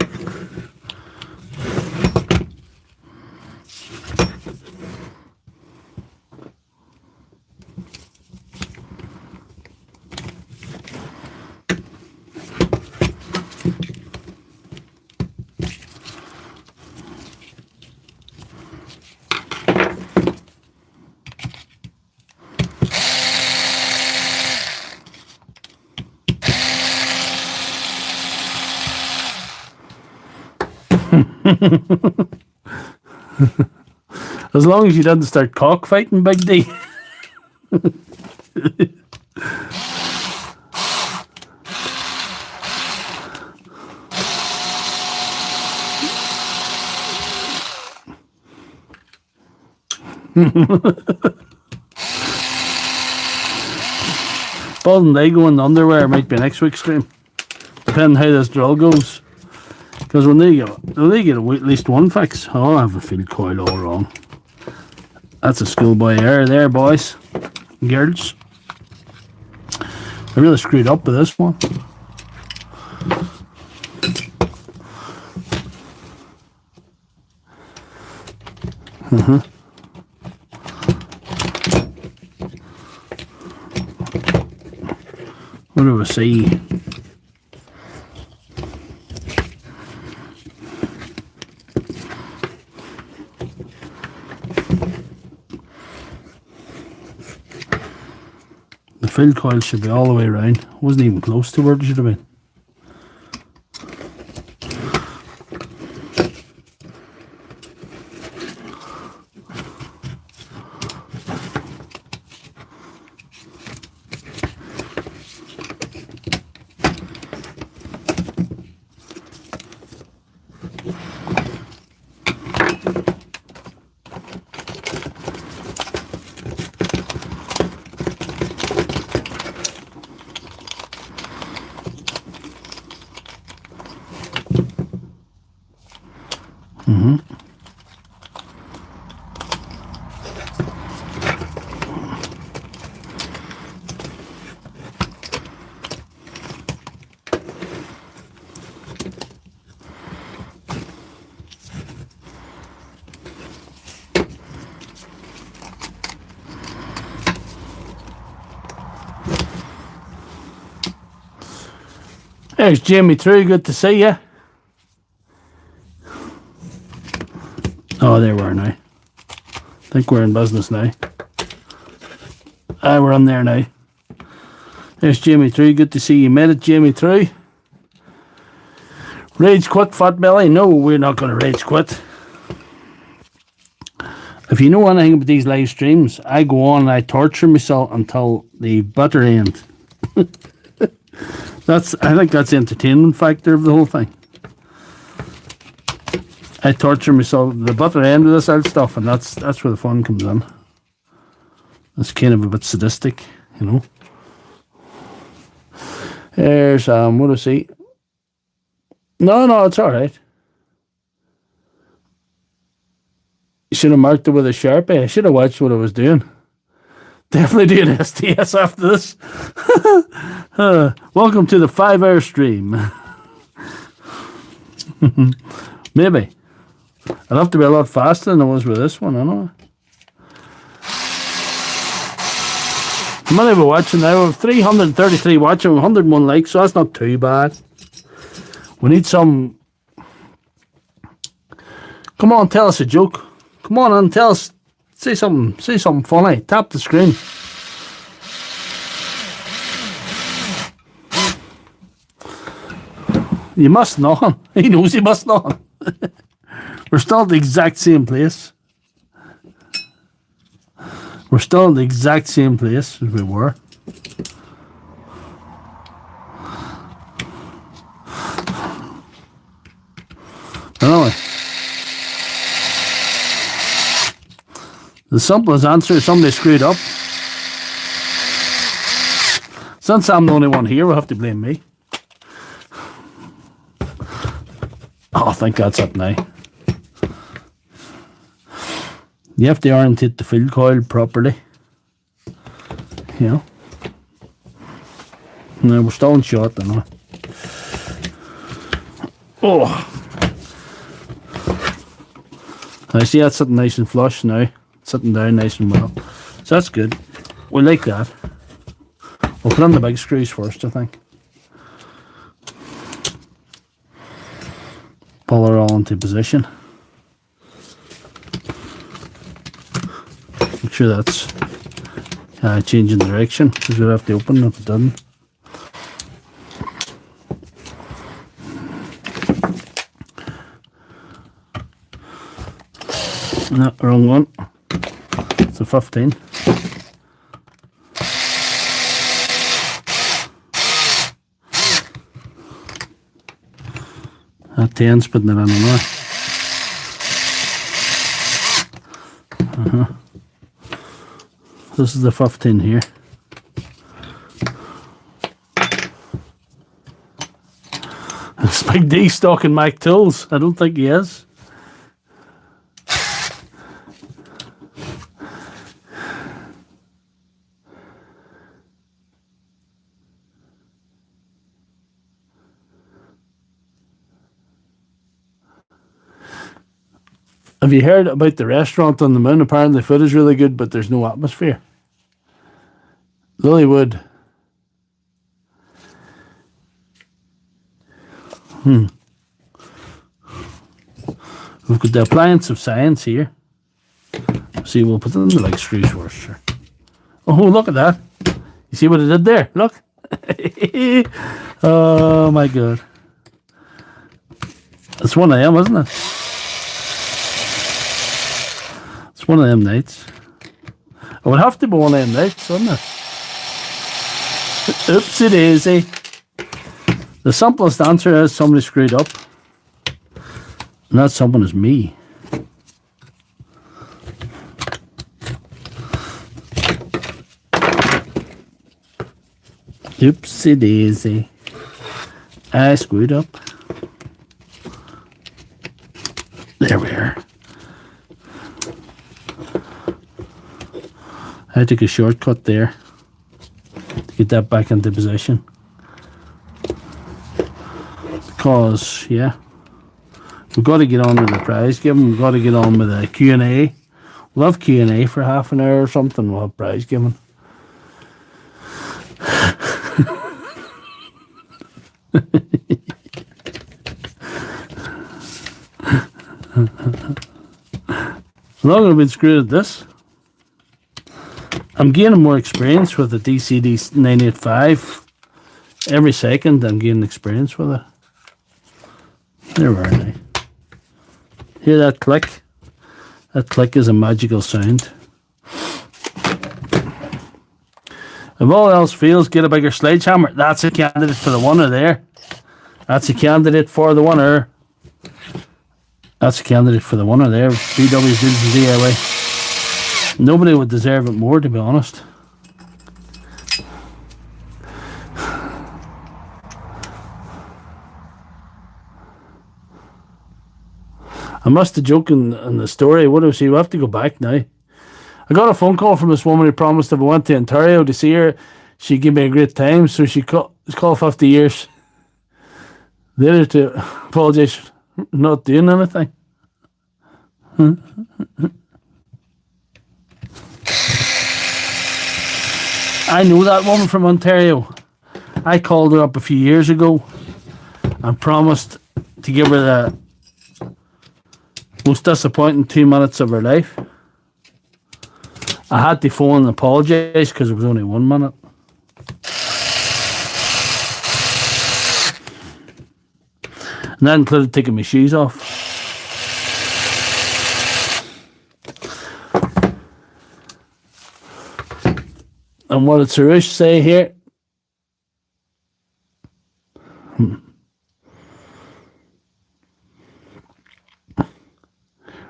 As long as you didn't start cockfighting, Big D. Bald and they go in the underwear might be next week's stream, depending how this drill goes. Because when they get at least one fix, oh, I have a field coil all wrong. That's a schoolboy error there, boys and girls. I really screwed up with this one. What do we see? The field coil should be all the way around. Wasn't even close to where it should have been. There's Jamie True, good to see you. Oh, there we are now. I think we're in business now. We're on there now. There's Jamie True, good to see you made it, Jamie True. Rage quit, Fat Belly? No, we're not going to rage quit. If you know anything about these live streams, I go on and I torture myself until the bitter end. I think that's the entertainment factor of the whole thing. I torture myself the bitter end of this old stuff, and that's where the fun comes in. It's kind of a bit sadistic, you know. There's what do I see? No, it's alright. You should have marked it with a Sharpie. I should have watched what I was doing. Definitely doing STS after this. Welcome to the 5-hour stream. Maybe. I'll have to be a lot faster than I was with this one, I know. How many we're watching now? We have 333 watching, 101 likes, so that's not too bad. We need some... Come on, tell us a joke. Come on and tell us... Say something funny. Tap the screen. You must know. He knows he must know. We're still at the exact same place. We're still in the exact same place as we were. Anyway. The simplest answer is somebody screwed up. Since I'm the only one here, we'll have to blame me. Oh, I think that's up now. You have to orientate the field coil properly. You know. No, we're still in shot, I know. Oh! I see that's sitting nice and flush now. Sitting down nice and well. So that's good. We like that. We'll put on the big screws first, I think. Pull her all into position. Make sure that's changing direction, because we'll have to open if it doesn't. No, wrong one. It's a 15. That 10's putting it on there. This is the 15 here. It's Big D stocking Mike Tools. I don't think he is. Have you heard about the restaurant on the moon? Apparently the food is really good, but there's no atmosphere. Lilywood. We've got the appliance of science here. See, we'll put it in the like screws first. Sure. Oh, look at that. You see what I did there? Look. Oh my God. It's 1 a.m., isn't it? It's one of them nights. It would have to be one of them nights, wouldn't it? Oopsie daisy. The simplest answer is somebody screwed up. And that someone is me. Oopsie daisy. I screwed up. There we are. I took a shortcut there to get that back into position. Because, yeah, we've got to get on with the prize giving. We've got to get on with the Q&A. We'll have Q&A for half an hour or something. We'll have prize giving. Long I've been screwed at this. I'm gaining more experience with the DCD 985. Every second I'm gaining experience with it. There we are now. Hear that click? That click is a magical sound. If all else fails, get a bigger sledgehammer. That's a candidate for the winner there. That's a candidate for the winner. That's a candidate for the winner there. BW's DIY. Nobody would deserve it more, to be honest. I must have joked in the story. What do we see? We have to go back now. I got a phone call from this woman who promised if I went to Ontario to see her, she'd give me a great time. So she it's called 50 years. Later to apologise for not doing anything. I know that woman from Ontario. I called her up a few years ago and promised to give her the most disappointing 2 minutes of her life. I had to phone and apologise because it was only 1 minute. And that included taking my shoes off. And what did Sarush say here?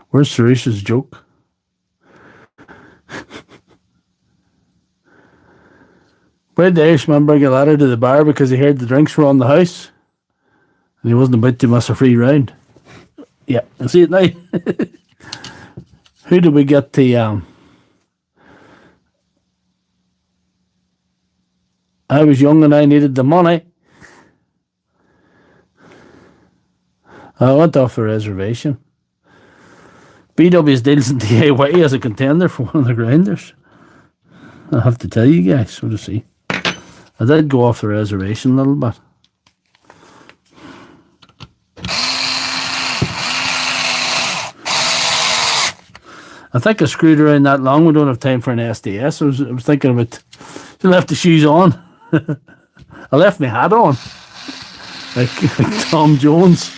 Where's Sarush's joke? Why did the Irishman bring a ladder to the bar? Because he heard the drinks were on the house and he wasn't about to miss a free round. Yeah, I see it now. Who did we get to I was young and I needed the money. I went off the reservation. BW's deals in DIY as a contender for one of the grinders. I have to tell you guys, so to see. I did go off the reservation a little bit. I think I screwed around that long. We don't have time for an SDS. I was thinking about, I left the shoes on. I left my hat on. Like Tom Jones.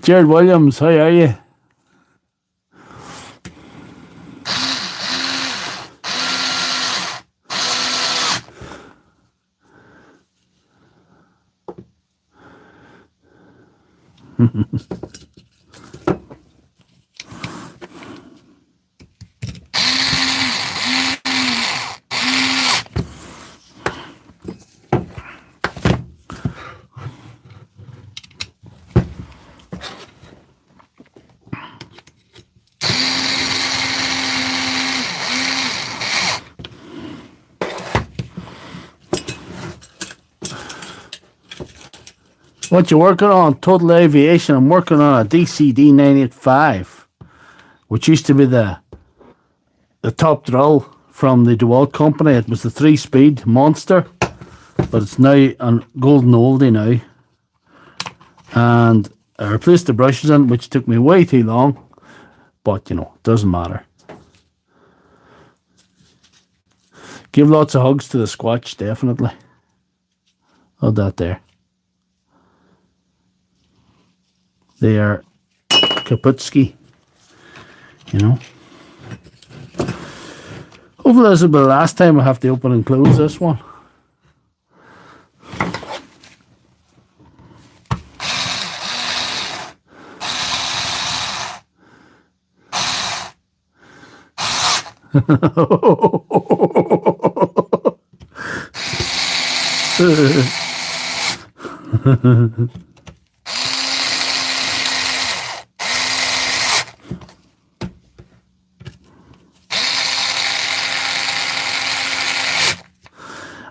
Jared Williams, how are you? What you working on? Total Aviation. I'm working on a DCD 985, which used to be the top drill from the DeWalt company. It was the 3-speed monster, but it's now a golden oldie now. And I replaced the brushes in, which took me way too long, but you know, it doesn't matter. Give lots of hugs to the Squatch, definitely. Hold that there. They are Kaputski, you know. Hopefully this will be the last time I have to open and close this one.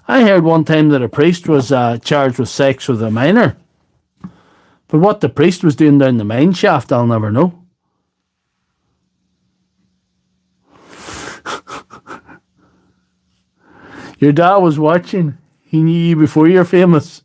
I heard one time that a priest was charged with sex with a miner. But what the priest was doing down the mine shaft, I'll never know. Your dad was watching. He knew you before you're famous.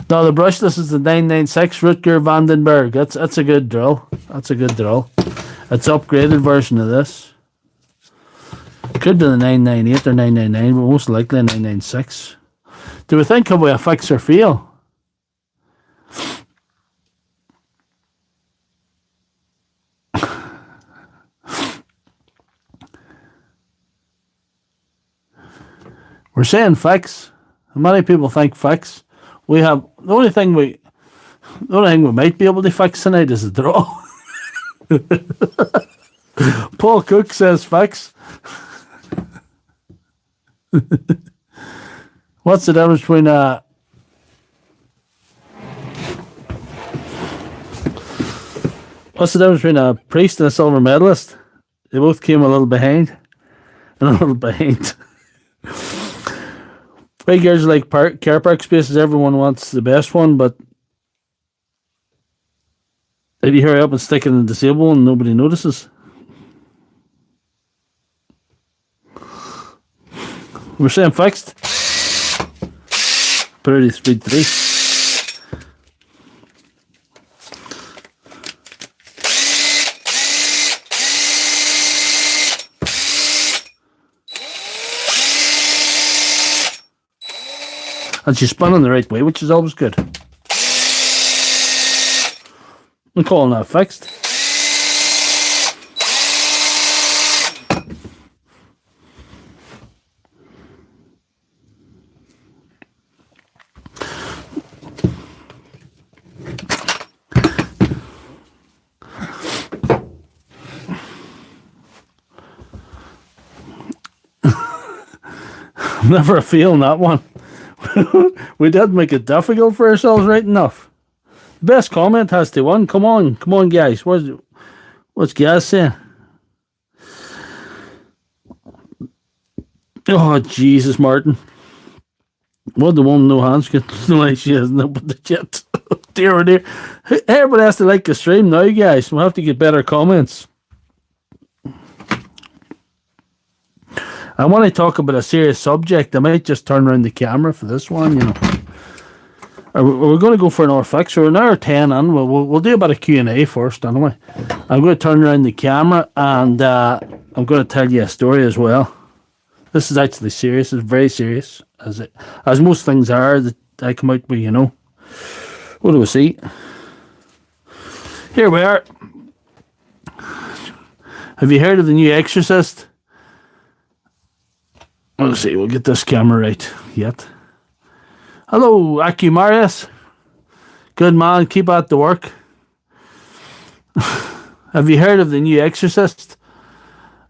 No, the brushless is the 996 Rutger Vandenberg. That's a good drill. That's a good drill. It's an upgraded version of this. Could be the 998 or 999, but most likely a 996. Do we think of a fix or fail? We're saying fix. How many people think fix? We have the only thing we might be able to fix tonight is a draw. Paul Cook says fix. What's the difference between a priest and a silver medalist? They both came a little behind. And a little behind. Big girls like car park spaces, everyone wants the best one, but if you hurry up and stick it in the disabled and nobody notices. We're saying fixed. Pretty speed 3. And she's spun in the right way, which is always good. I'm calling that fixed. Never a feel in that one. We did make it difficult for ourselves, right enough. The best comment has to win. Come on, guys. What's Gaz saying? Oh, Jesus, Martin. What the woman no hands get? No, she hasn't opened it yet. Dear, oh dear. Everybody has to like the stream now, guys. We'll have to get better comments. I want to talk about a serious subject. I might just turn around the camera for this one, you know. We're going to go for an hour fix. We're an hour 10 in. We'll do a bit of Q&A first, anyway. I'm going to turn around the camera and I'm going to tell you a story as well. This is actually serious. It's very serious, as most things are that I come out with. What do we see? Here we are. Have you heard of the new Exorcist? Let's see. We'll get this camera right yet. Hello, Aki Marius. Good man. Keep at the work. Have you heard of the new Exorcist?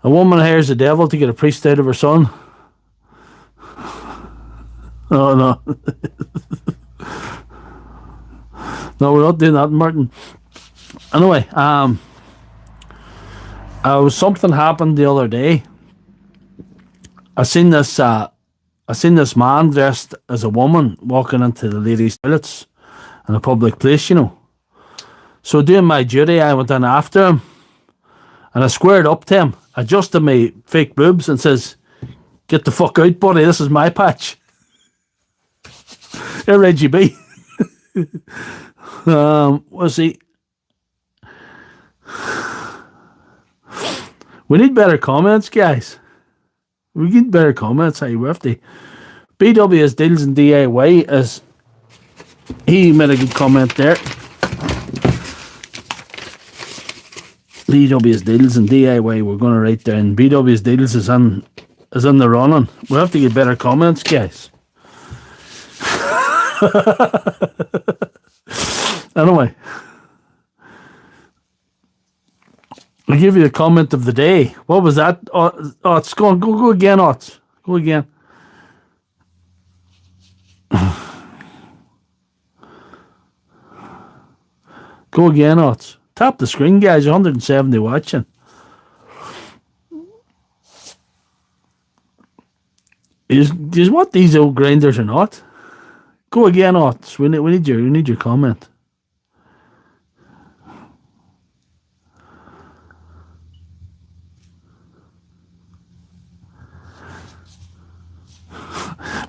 A woman hires a devil to get a priest out of her son. Oh, no. No, we're not doing that, Martin. Anyway, something happened the other day. I seen this man dressed as a woman walking into the ladies' toilets in a public place, So doing my duty, I went in after him, and I squared up to him, adjusted my fake boobs, and says, "Get the fuck out, buddy, this is my patch." How red you be? We'll see. We need better comments, guys. We need better comments. We have to. BW's Deals and DIY, as he made a good comment there. BW's Deals and DIY, we're going to write down. BW's Deals is in the running. We have to get better comments, guys. Anyway, I'll give you the comment of the day. What was that? Ots, go again, Ots. Go again. Go again, Ots. Tap the screen, guys. 170 watching. Is what these old grinders or not? Go again, Ots. We need your comment.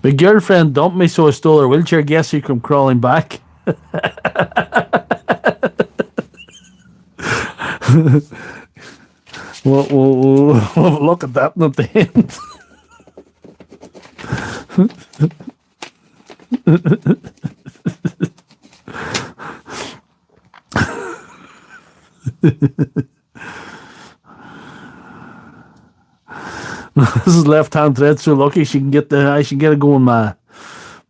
My girlfriend dumped me, so I stole her wheelchair. Guess who come crawling back? We'll have a look at that at the end. This is Lefthandthread. So lucky she can get I should get her going my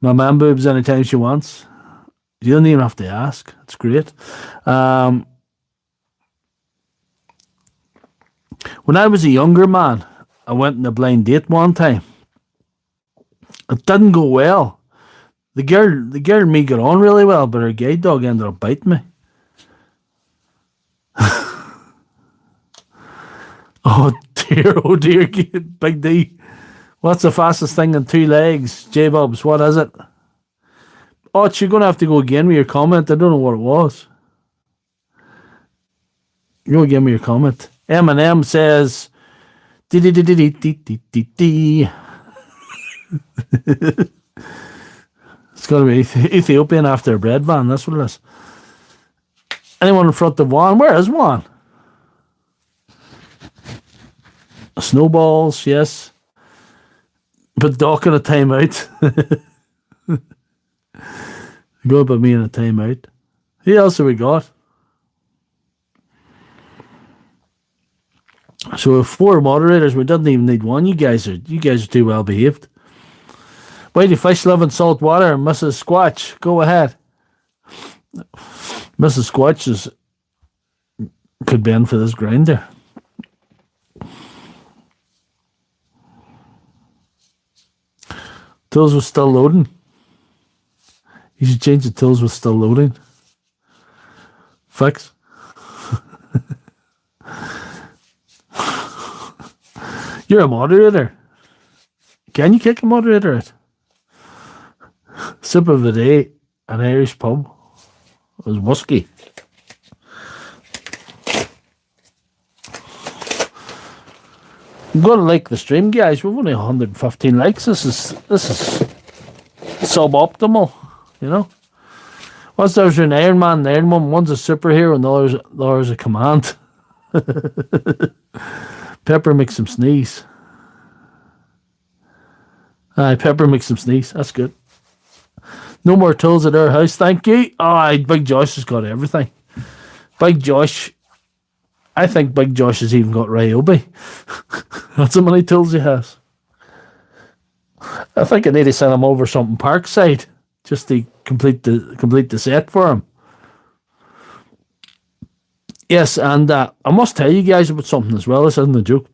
man boobs anytime she wants. You don't even have to ask. It's great. When I was a younger man, I went on a blind date one time. It didn't go well. The girl and me got on really well, but her guide dog ended up biting me. Oh dear, Big D. What's the fastest thing in 2 legs? J-Bubs, what is it? Oh, you're going to have to go again with your comment. I don't know what it was. Go again with your comment. Eminem says, D. It's got to be Ethiopian after a bread van. That's what it is. Anyone in front of Juan? Where is Juan? Snowballs, yes. But Doc in a timeout. Go about me in a timeout. Who else have we got? So with 4 moderators, we didn't even need one. You guys are too well behaved. Why do fish live in salt water? Mrs. Squatch, go ahead. Mrs. Squatch could be in for this grinder. Tools was still loading. You should change the tools was still loading. Fix. You're a moderator. Can you kick a moderator out? Sip of the day, an Irish pub. It was whiskey. I'm gonna like the stream, guys. We've only 115 likes. This is suboptimal, you know. Once there's an Iron Man and Iron Woman, one's a superhero and the other's a command. Pepper makes him sneeze. Pepper makes them sneeze. That's good. No more tools at our house, thank you. Big Josh has got everything. Big Josh. I think Big Josh has even got Ryobi. That's how many tools he has. I think I need to send him over something Parkside just to complete the set for him. Yes, and I must tell you guys about something as well. This isn't a joke.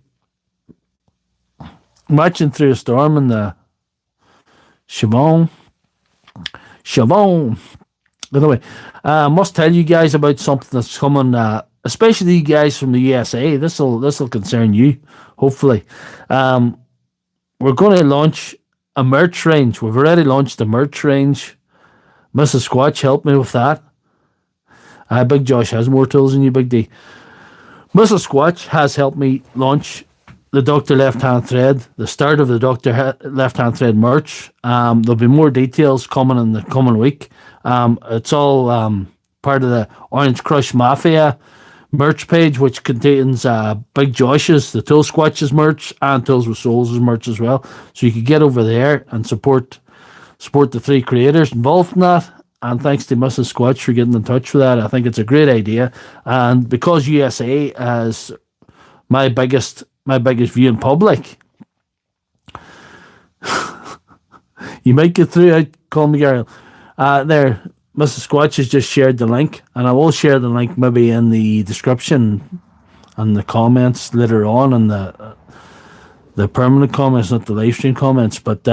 Marching through a storm in the Siobhan. Anyway, I must tell you guys about something that's coming, especially you guys from the USA. This'll concern you, hopefully. We're going to launch a merch range. We've already launched a merch range. Mrs. Squatch helped me with that. Big Josh has more tools than you, Big D. Mrs. Squatch has helped me launch the Dr. Left Hand Thread, the start of the Dr. Left Hand Thread merch. There'll be more details coming in the coming week. It's all part of the Orange Crush Mafia merch page, which contains Big Josh's, the Tool Squatch's merch, and Tools with Souls' merch as well. So you can get over there and support the three creators involved in that. And thanks to Mrs. Squatch for getting in touch with that. I think it's a great idea. And because USA is my biggest viewing public, you might get through. I call me Gary. There, Mrs. Squatch has just shared the link, and I will share the link maybe in the description and the comments later on, and the permanent comments, not the live stream comments. But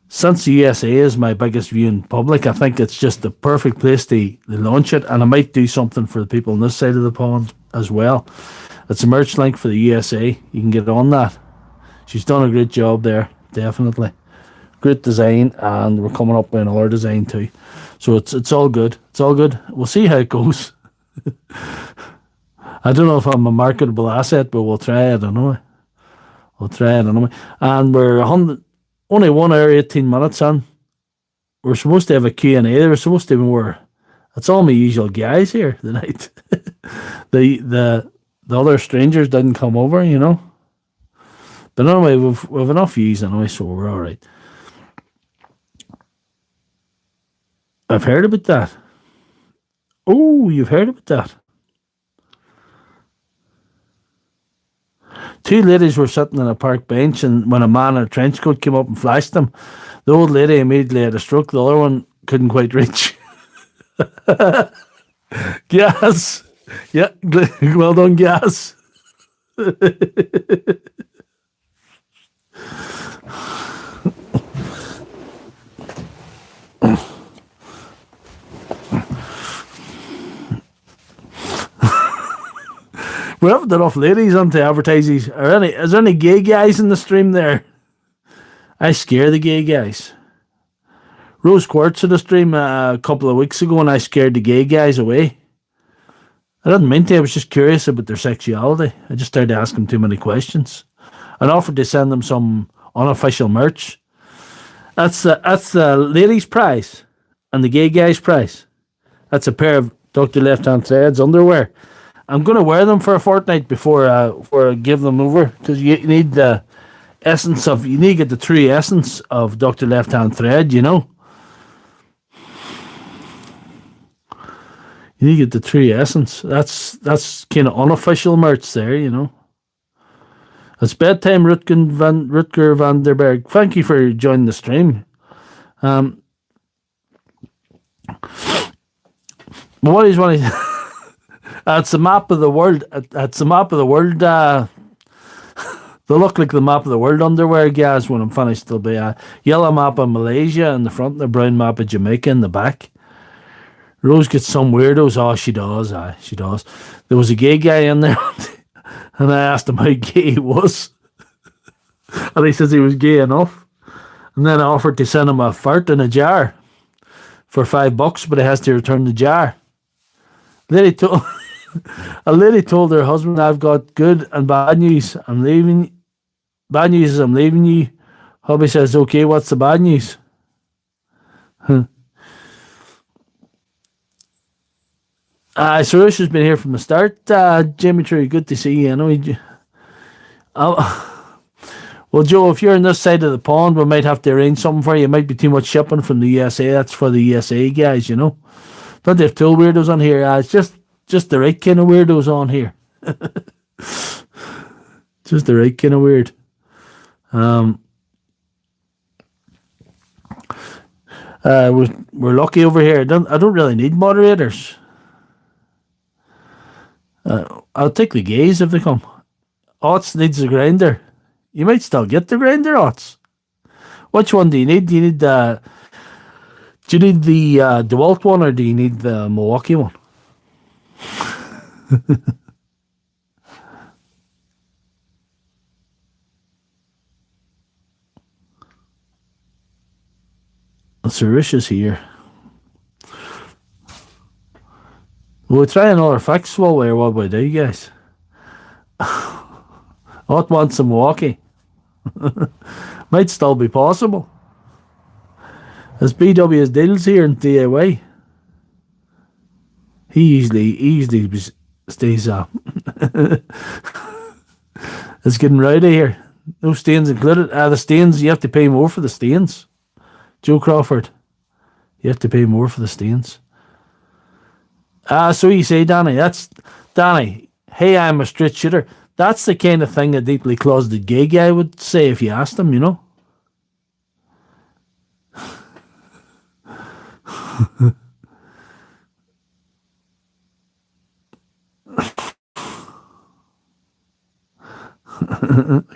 since the USA is my biggest viewing public, I think it's just the perfect place to launch it, and I might do something for the people on this side of the pond as well. It's a merch link for the USA. You can get on that. She's done a great job there, definitely. Great design, and we're coming up with another design too. So it's all good. It's all good. We'll see how it goes. I don't know if I'm a marketable asset, but we'll try it anyway. And we're only 1 hour, 18 minutes in. We're supposed to have a Q&A. We're supposed to be more. It's all my usual guys here tonight. The other strangers didn't come over, you know. But anyway, we've enough views anyway, so we're all right. I've heard about that. Oh, you've heard about that. 2 ladies were sitting on a park bench, and when a man in a trench coat came up and flashed them, the old lady immediately had a stroke. The other one couldn't quite reach. Gas. Yeah, well done, Gas. We haven't enough ladies on to advertise these. Is there any gay guys in the stream there? I scare the gay guys. Rose Quartz in the stream a couple of weeks ago, and I scared the gay guys away. I didn't mean to. I was just curious about their sexuality. I just started asking too many questions. And offered to send them some unofficial merch. That's the ladies' prize and the gay guys' prize. That's a pair of Dr. Left Hand Threads underwear. I'm going to wear them for a fortnight before I give them over, because you need the essence of, you need to get the true essence of Dr. Left Hand Thread, you know. You need to get the true essence. That's kind of unofficial merch there, you know. It's bedtime, Rutger van der Berg. Thank you for joining the stream. What is one? It's a map of the world. It's a map of the world. They look like the map of the world underwear, guys. When I'm finished, there'll be a yellow map of Malaysia in the front and a brown map of Jamaica in the back. Rose gets some weirdos. Oh, she does. She does. There was a gay guy in there, and I asked him how gay he was. And he says he was gay enough. And then I offered to send him a fart in a jar for $5, but he has to return the jar. A lady told her husband, "I've got good and bad news. I'm leaving. Bad news is I'm leaving you." Hubby says, "Okay, what's the bad news?" Suresh has been here from the start. Jamie True, good to see you. I know Well, Joe, if you're on this side of the pond, we might have to arrange something for you. It might be too much shipping from the USA. That's for the USA guys, you know. But they've tool weirdos on here. It's just the right kind of weirdos on here. Just the right kind of weird. We're lucky over here. I don't really need moderators. I'll take the gays if they come. Ots needs a grinder. You might still get the grinder, Ots. Which one do you need? Do you need the DeWalt one, or do you need the Milwaukee one? Sirish is here. We'll try another fix while we're what we do, guys. Ot wants some Milwaukee. Might still be possible. As BW's deals here in DIY. He usually stays up. It's getting rowdy here. No stains included. The stains, you have to pay more for the stains. Joe Crawford, you have to pay more for the stains. So you say, Danny, Danny, hey, I'm a straight shooter. That's the kind of thing a deeply closeted gay guy would say if you asked him, you know.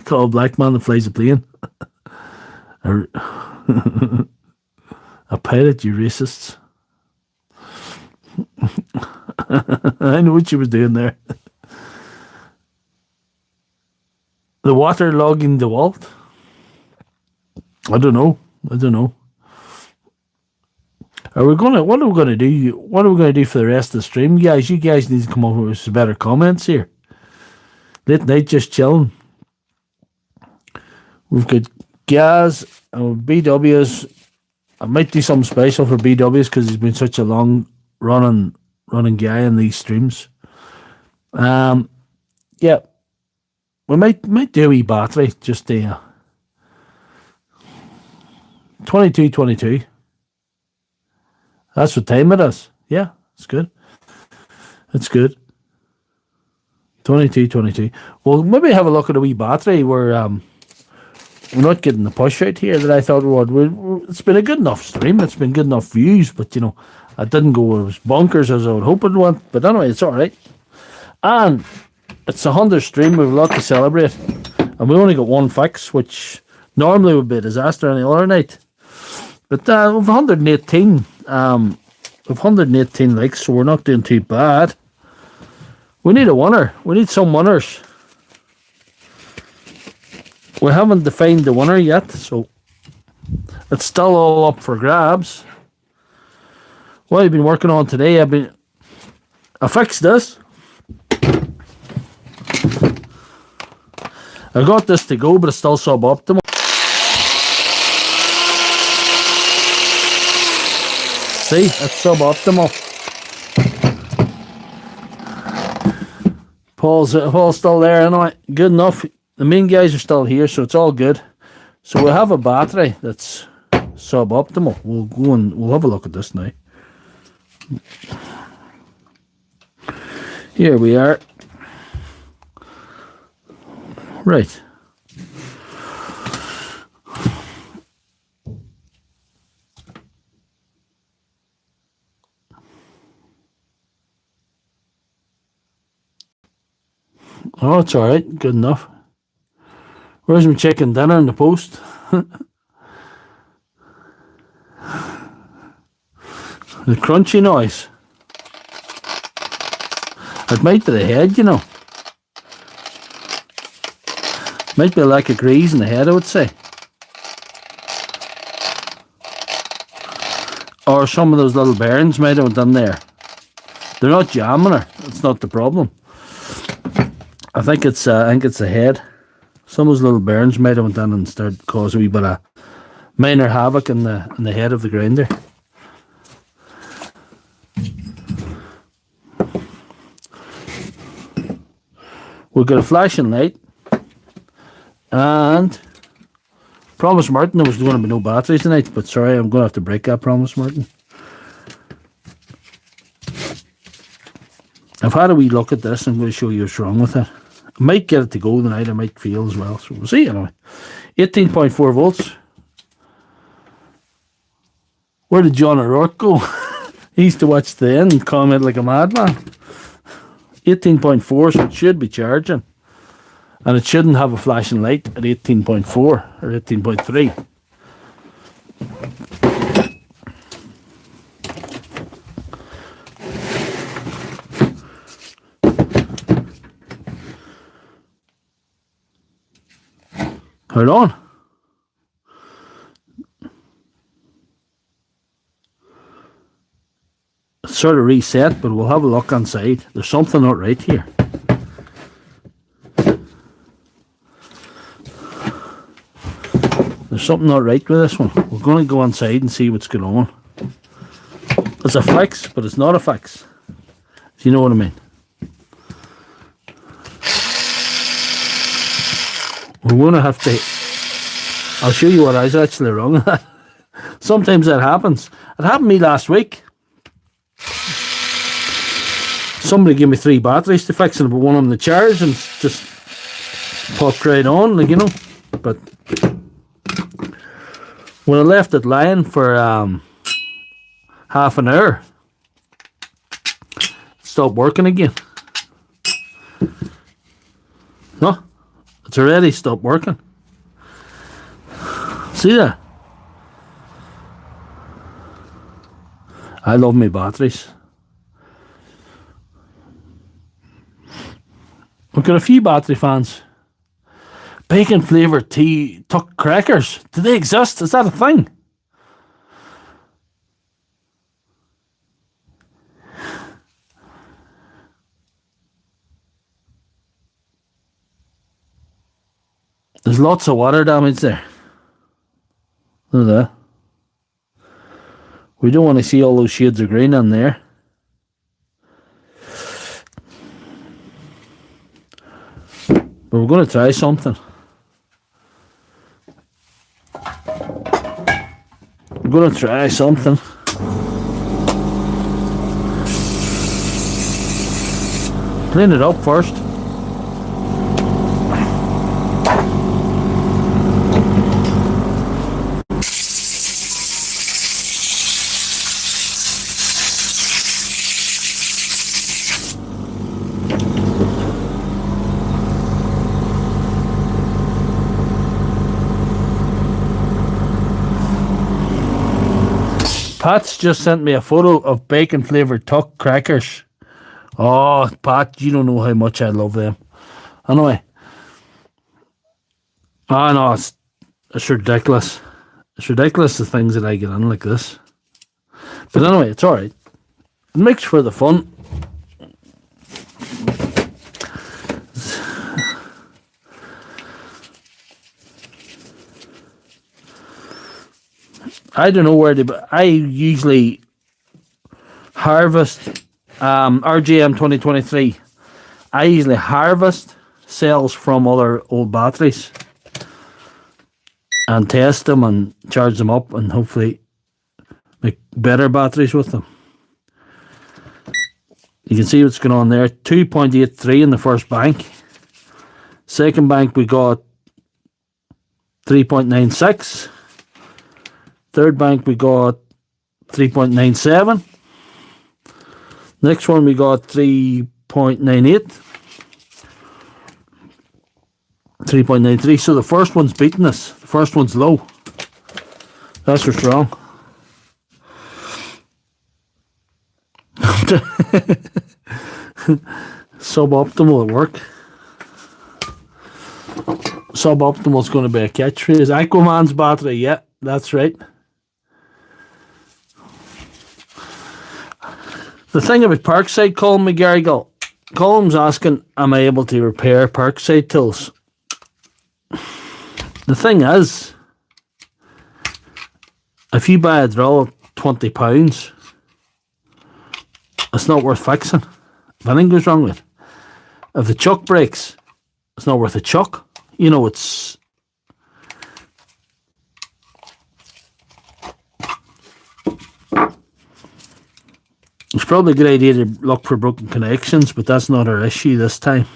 Call a black man that flies a plane. A pilot, you racists. I know what she was doing there. The water logging the DeWalt? I don't know. What are we gonna do? What are we gonna do for the rest of the stream, guys? You guys need to come up with some better comments here. Late night just chilling. We've got Gaz and BW's. I might do something special for BW's because he's been such a long running guy in these streams. Yeah, we might do a wee battery, just 22:22. That's what time it is. Yeah, it's good. It's good. 22:22. Well, maybe have a look at a wee battery where we're not getting the push out here that I thought we would. It's been a good enough stream. It's been good enough views, but you know, I didn't go as bonkers as I would hope it would. But anyway, it's all right. And it's a 100th stream. We have a lot to celebrate, and we only got one fix, which normally would be a disaster any other night. But we've 118. We've 118 likes, so we're not doing too bad. We need a winner. We need some winners. We haven't defined the winner yet, so it's still all up for grabs. What I've been working on today, I fixed this. I got this to go, but it's still suboptimal. See, it's suboptimal. Paul's still there anyway. Good enough. The main guys are still here, so it's all good. So we'll have a battery that's suboptimal. We'll go and we'll have a look at this now. Here we are. Right. Oh, it's all right. Good enough. Where's my chicken dinner in the post? The crunchy noise. It might be the head, you know. Might be a lack of grease in the head, I would say. Or some of those little bearings might have done there. They're not jamming her. That's not the problem. I think it's the head. Some of those little bearings might have done and started causing a wee bit of minor havoc in the head of the grinder. We've got a flashing light, and Promise Martin there was going to be no batteries tonight, but sorry, I'm going to have to break that promise, Martin. I've had a wee look at this. I'm going to show you what's wrong with it. I might get it to go tonight. I might fail as well. So we'll see anyway. 18.4 volts. Where did John O'Rourke go? He used to watch the end and comment like a madman. 18.4, so it should be charging. And it shouldn't have a flashing light at 18.4 or 18.3. Hold on. It's sort of reset, but we'll have a look inside. There's something not right here. There's something not right with this one. We're going to go inside and see what's going on. It's a fix, but it's not a fix. If you know what I mean. We're going to have to... I'll show you what I was actually wrong with that. Sometimes that happens. It happened to me last week. Somebody gave me 3 batteries to fix it, but one of them the charge and just popped right on, like, you know. But when I left it lying for half an hour, it stopped working again. No, it's already stopped working. See that? I love my batteries. We've got a few battery fans. Bacon flavoured tea tuck crackers. Do they exist? Is that a thing? There's lots of water damage there. Look at that. We don't want to see all those shades of green in there. But we're going to try something. We're going to try something. Clean it up first. Pat's just sent me a photo of bacon flavoured tuck crackers. Oh, Pat, you don't know how much I love them. Anyway. Oh no, it's ridiculous. It's ridiculous the things that I get in like this. But anyway, it's alright. It makes for the fun. I don't know where they, but I usually harvest RGM 2023. I usually harvest cells from other old batteries and test them and charge them up and hopefully make better batteries with them. You can see what's going on there. 2.83 in the first bank. Second bank we got 3.96. Third bank we got 3.97. Next one we got 3.98. 3.93. So the first one's beating us. The first one's low. That's what's wrong. Suboptimal at work. Suboptimal's going to be a catchphrase. Aquaman's battery, yeah, that's right. The thing about Parkside, Colin McGarrigle, Colin's asking, am I able to repair Parkside tools? The thing is, if you buy a drill at £20, it's not worth fixing. If anything goes wrong with it. If the chuck breaks, it's not worth a chuck. You know, it's probably a good idea to look for broken connections, but that's not our issue this time.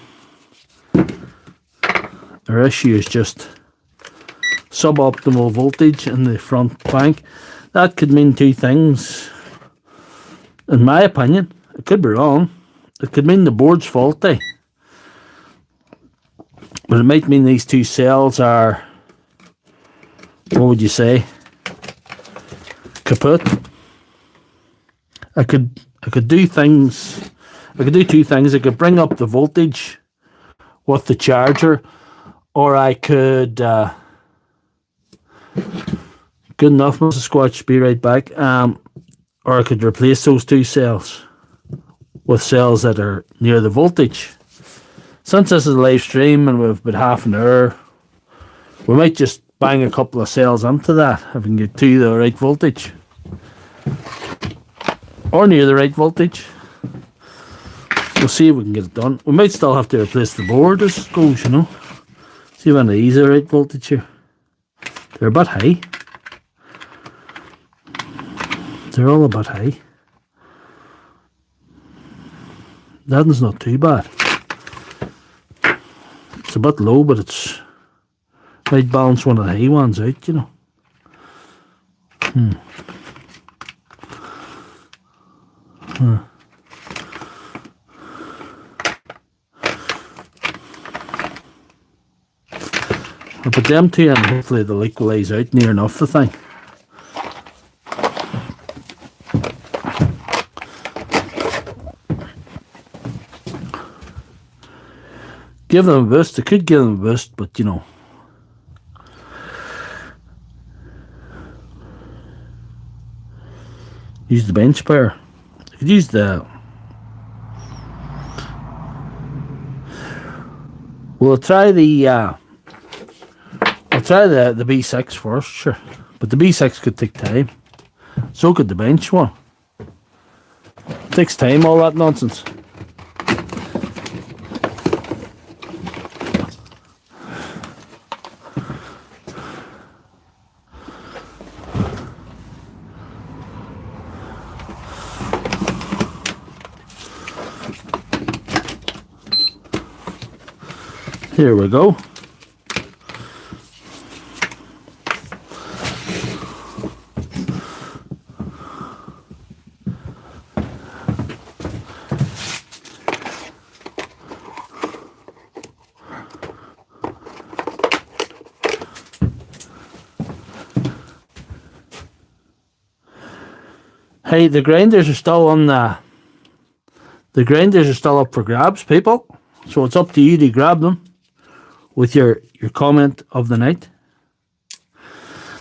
Our issue is just suboptimal voltage in the front bank. That could mean two things, in my opinion. It could be wrong. It could mean the board's faulty, but it might mean these two cells are, what would you say, kaput. I could do things. I could do two things. I could bring up the voltage with the charger, or I could good enough, Mrs. Squatch, be right back. Or I could replace those two cells with cells that are near the voltage. Since this is a live stream and we've about half an hour, we might just bang a couple of cells into that if we can get to the right voltage. Or near the right voltage. We'll see if we can get it done. We might still have to replace the board as it goes, you know. See when these are right voltage here. They're a bit high. They're all a bit high. That one's not too bad. It's a bit low, but it's might balance one of the high ones out, you know. I'll put them two in, hopefully they'll equalise out near enough the thing. Give them a boost. I could give them a boost, but you know. Use the bench power. I could use the. Well, I'll try the. I'll try the B6 first, sure. But the B6 could take time. So could the bench one. It takes time, all that nonsense. Here we go. Hey, the grinders are still on the grinders are still up for grabs, people. So it's up to you to grab them with your comment of the night.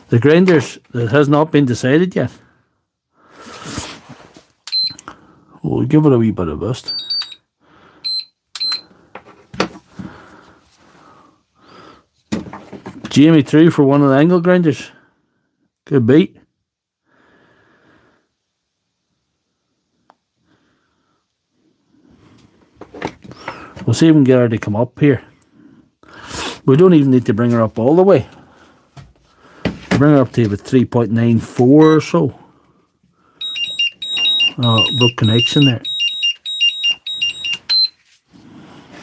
The grinders, that has not been decided yet. We'll give it a wee bit of boost. Jamie through for one of the angle grinders. Good beat. We'll see if we can get her to come up here. We don't even need to bring her up all the way. Bring her up to about 3.94 or so. Oh, broke connection there.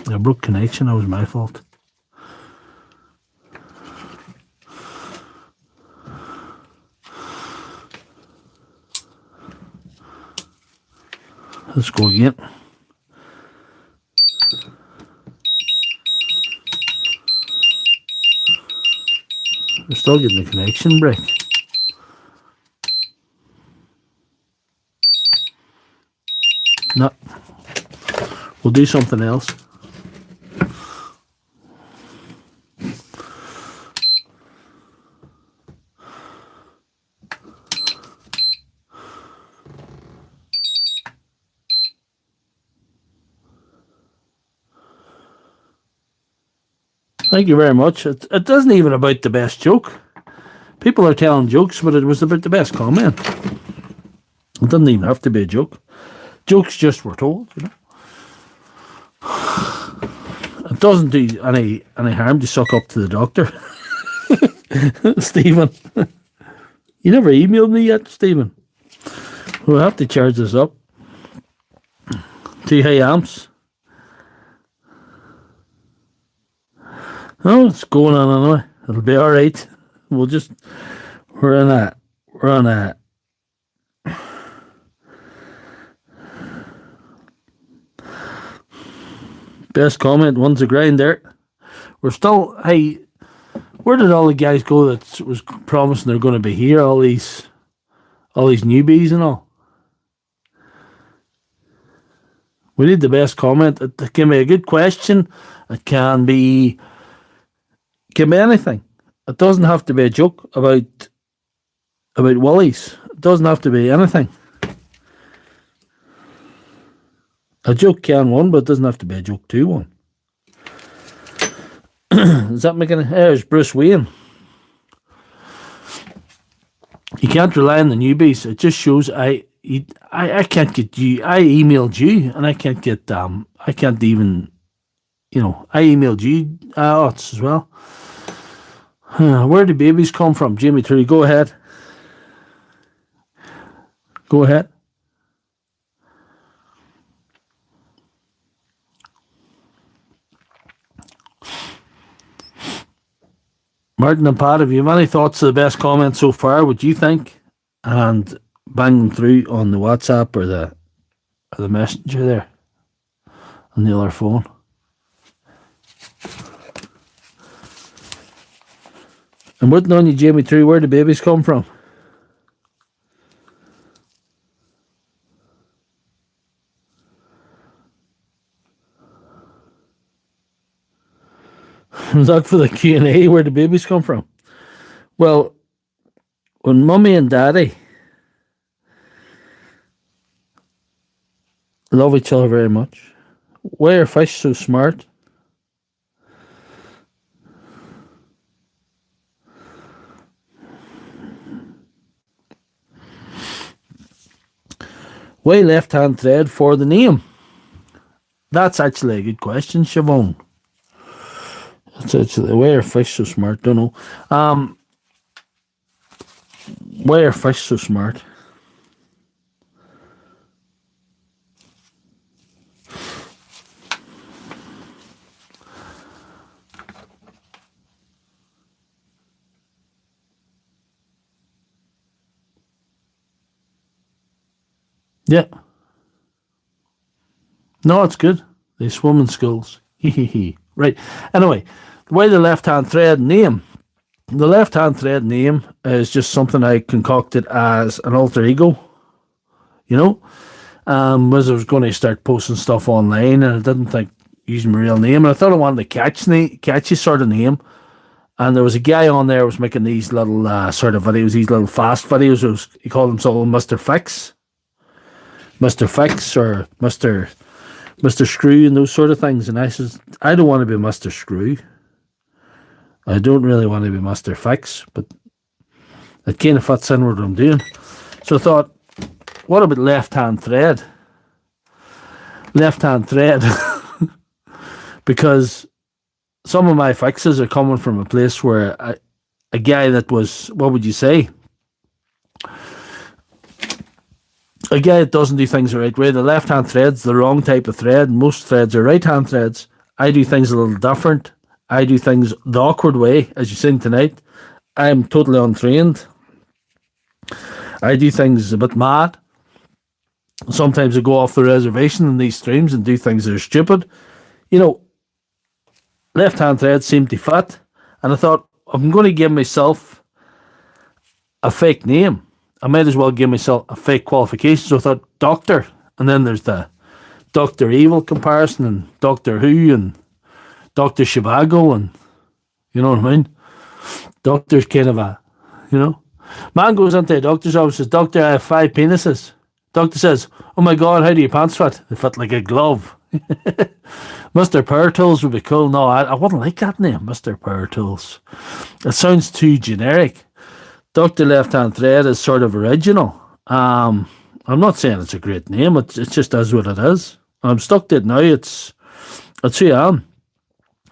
Yeah, broke connection, that was my fault. Let's go again. We're still getting the connection break. No. We'll do something else. Thank you very much. It isn't even about the best joke. People are telling jokes, but it was about the best comment. It doesn't even have to be a joke. Jokes just were told, you know. It doesn't do any harm to suck up to the doctor. Stephen. You never emailed me yet, Stephen. We'll have to charge this up. Too high amps. Oh, it's going on anyway. It'll be alright. We're on a best comment, one's a grinder. We're still, hey, where did all the guys go that was promising they're going to be here? All these newbies and all. We need the best comment. It can be a good question. It can be anything. It doesn't have to be a joke about Willies. It doesn't have to be anything. A joke can one, but it doesn't have to be a joke to one. Is that making it? There's Bruce Wayne. You can't rely on the newbies. It just shows I can't get you. I emailed you, and I can't get I can't even. I emailed you as well. Where do babies come from, Jamie Tree? Go ahead. Go ahead. Martin and Pat, have you have any thoughts of the best comments so far? What do you think? And bang them through on the WhatsApp or the messenger there on the other phone. And waiting on you, Jamie Tree, where do babies come from? Look for the Q&A, where the babies come from. Well, when Mummy and Daddy love each other very much, why are fish so smart? Why left-hand thread for the name? That's actually a good question, Siobhan. That's actually, why are fish so smart? Don't know. Why are fish so smart? Yeah. No, it's good. They swim in schools. Right. Anyway, why the left-hand thread name? The left-hand thread name is just something I concocted as an alter ego. As I was going to start posting stuff online, and I didn't think using my real name, and I thought I wanted a catchy sort of name. And there was a guy on there who was making these little sort of videos, these little fast videos. He called himself Mr. Fix. Mr. Fix or Mr. Screw and those sort of things. And I says, I don't want to be Mr. Screw. I don't really want to be Mr. Fix, but it kind of fits in with what I'm doing. So I thought, what about left-hand thread? Left-hand thread. Because some of my fixes are coming from a place where a guy that was, what would you say? A guy that doesn't do things the right way. The left-hand thread's the wrong type of thread. Most threads are right-hand threads. I do things a little different. I do things the awkward way, as you've seen tonight. I'm totally untrained. I do things a bit mad. Sometimes I go off the reservation in these streams and do things that are stupid. Left-hand thread seemed to fit. And I thought, I'm going to give myself a fake name. I might as well give myself a fake qualification. So I thought, Doctor. And then there's the Dr. Evil comparison and Doctor Who and Dr. Shivago. And you know what I mean? Doctor's kind of a, Man goes into a doctor's office and says, Doctor, I have 5 penises. Doctor says, oh my God, how do your pants fit? They fit like a glove. Mr. Power Tools would be cool. No, I wouldn't like that name, Mr. Power Tools. It sounds too generic. Dr. Left-Hand Thread is sort of original. I'm not saying it's a great name. It just is what it is. I'm stuck to it now. It's who I am.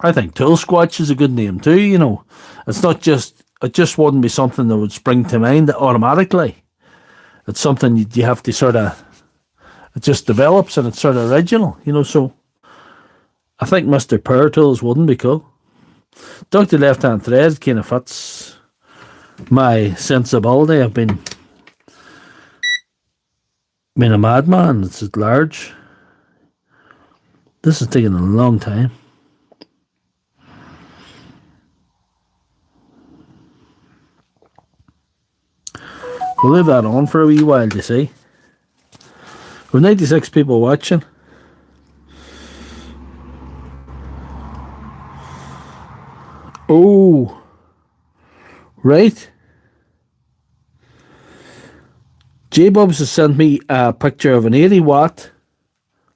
I think Tool Squatch is a good name too. It's not just. It just wouldn't be something that would spring to mind automatically. It's something you have to sort of. It just develops and it's sort of original, so I think Mr. Power Tools wouldn't be cool. Dr. Lefthandthread kind of fits my sensibility. I've been a madman. It's at large. This is taking a long time. We'll leave that on for a wee while, you see. We've 96 people watching. Oh, right. J-Bubs has sent me a picture of an 80-watt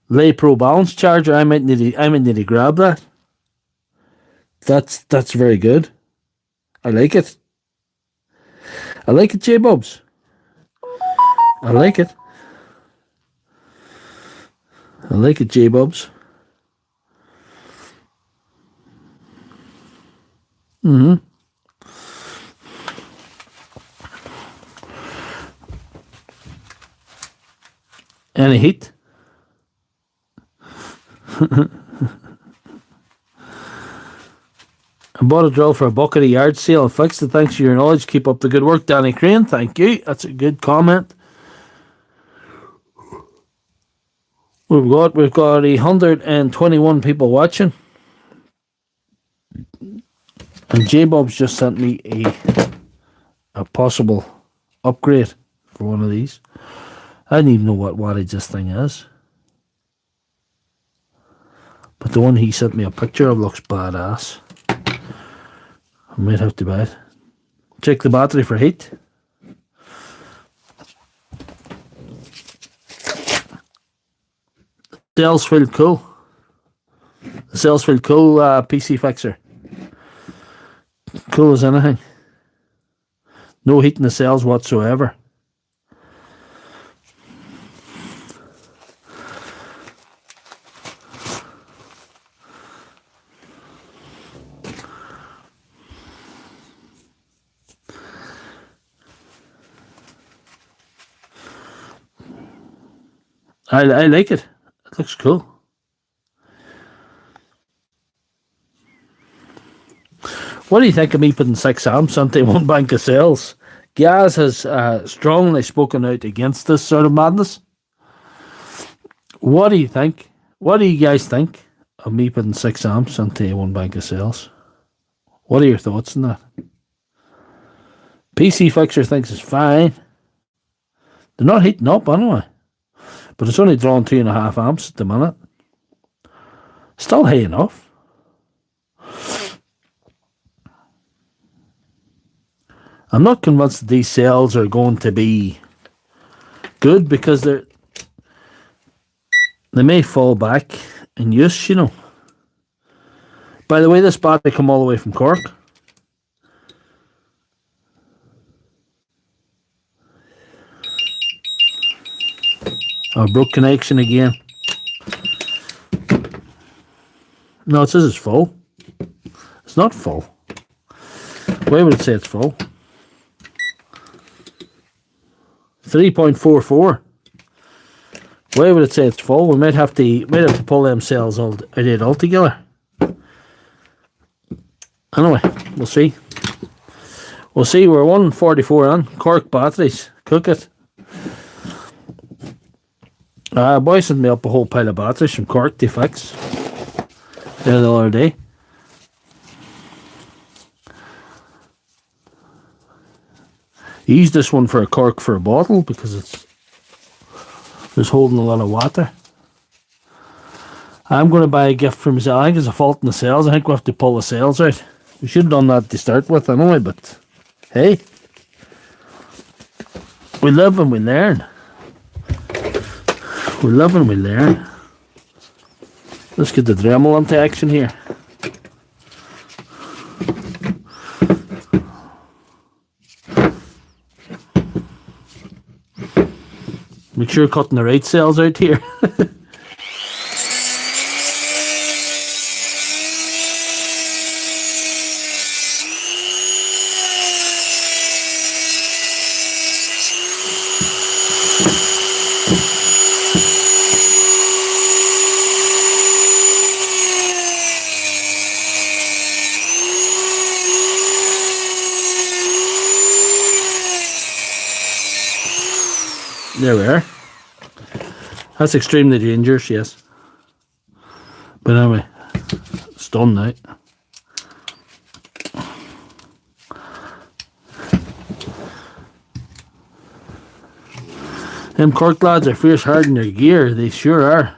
Lay Pro balance charger. I might need to grab that. That's very good. I like it. I like it, J-Bubs. I like it. I like it, J-Bubs. Any heat? I bought a drill for a buck at a yard sale and fixed it. Thanks for your knowledge. Keep up the good work, Danny Crane. Thank you. That's a good comment. We've got 121 people watching. And J-Bob's just sent me a possible upgrade for one of these. I don't even know what wattage this thing is. But the one he sent me a picture of looks badass. I might have to buy it. Check the battery for heat. Cells feel cool. The cells feel cool, PC fixer. Cool as anything. No heat in the cells whatsoever. I like it. It looks cool. What do you think of me putting 6 amps onto one bank of cells? Gaz has strongly spoken out against this sort of madness. What do you think? What do you guys think of me putting 6 amps onto one bank of cells? What are your thoughts on that? PC Fixer thinks it's fine. They're not heating up anyway. But it's only drawing 2.5 amps at the minute. Still high enough. I'm not convinced that these cells are going to be good because they may fall back in use, By the way, this battery come all the way from Cork. Oh, broke connection again. No, it says it's full. It's not full. Why would it say it's full? 3.44. Why would it say it's full? We might have to pull them cells out altogether. Anyway, we'll see. We'll see. We're 144 on Cork batteries. Cook it. A boy sent me up a whole pile of batteries from Cork to fix the other day. He used this one for a cork for a bottle because it's holding a lot of water. I'm going to buy a gift for myself. I think there's a fault in the cells. I think we have to pull the cells out. We should have done that to start with anyway, but hey, we live and we learn. We live and we learn. Let's get the Dremel into action here. Make sure you're cutting the right cells out here. There we are. That's extremely dangerous, yes. But anyway, it's done now. Them Cork lads are fierce hard in their gear, they sure are.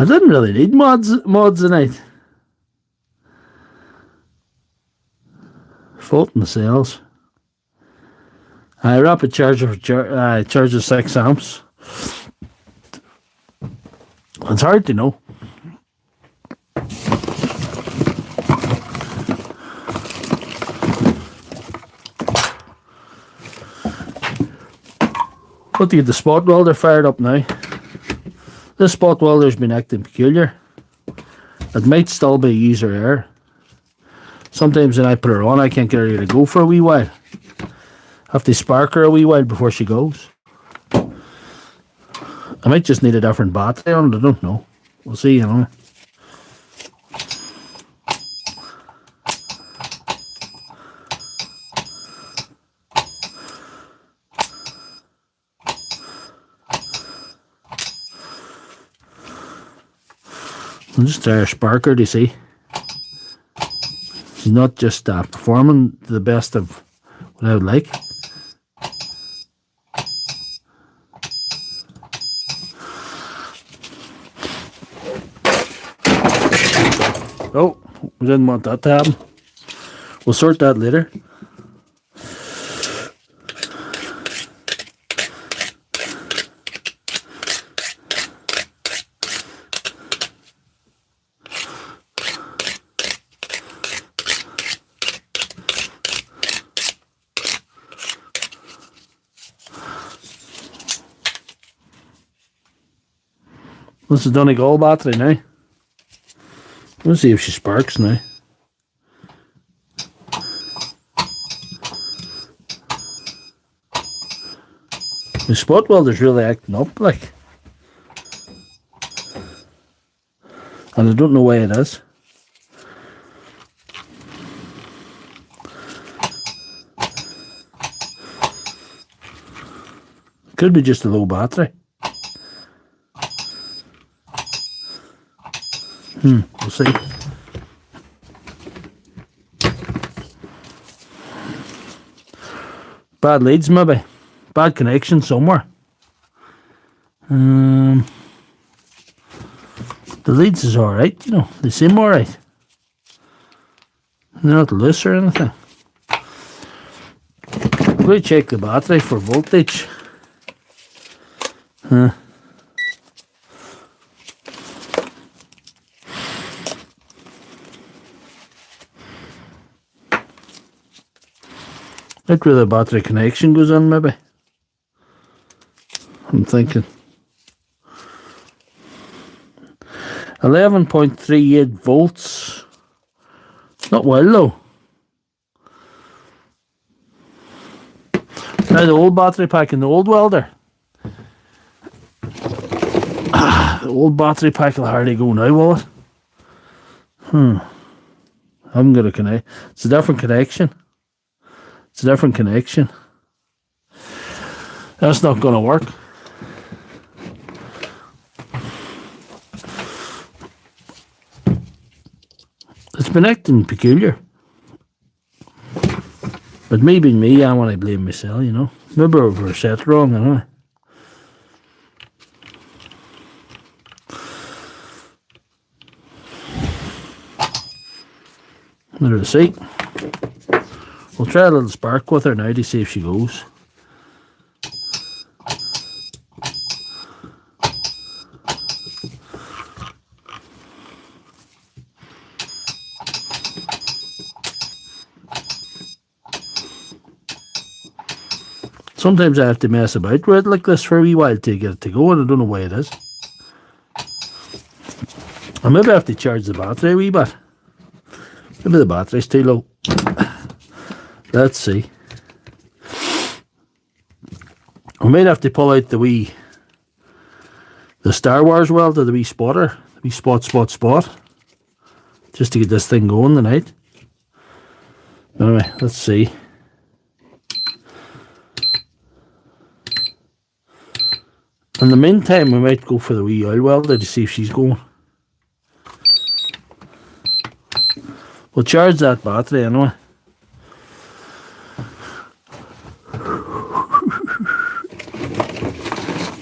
I didn't really need mods tonight. Fault in the cells. Rapid charger for charges 6 amps. It's hard to know. Got to get the spot welder fired up now. This spot welder's been acting peculiar. It might still be user error. Sometimes when I put her on, I can't get her to go for a wee while. I have to spark her a wee while before she goes. I might just need a different battery on it, I don't know. We'll see, you know. I'll just try a sparker to see. She's not just performing to the best of what I would like. Oh, we didn't want that to happen. We'll sort that later. This is Donegal battery now. Let's see if she sparks now. The spot welder's really acting up, like. And I don't know why it is. Could be just a low battery. We'll see. Bad leads, maybe. Bad connection somewhere. The leads is alright, you know. They seem alright. They're not loose or anything. I'm going to check the battery for voltage. Right where the battery connection goes in, maybe. I'm thinking. 11.38 volts. Not well low. Now the old battery pack in the old welder. The old battery pack will hardly go now, will it? I haven't got a connect. It's a different connection. It's a different connection. That's not going to work. It's been acting peculiar. But me being me, I want to blame myself, you know. Maybe we're set wrong, anyway. There's the seat. We'll try a little spark with her now to see if she goes. Sometimes I have to mess about with it like this for a wee while to get it to go, and I don't know why it is. I maybe have to charge the battery a wee bit. Maybe the battery's too low. Let's see. We might have to pull out the Star Wars welder, the wee spotter, the wee spot, just to get this thing going tonight. Anyway, let's see. In the meantime, we might go for the wee oil welder to see if she's going. We'll charge that battery anyway.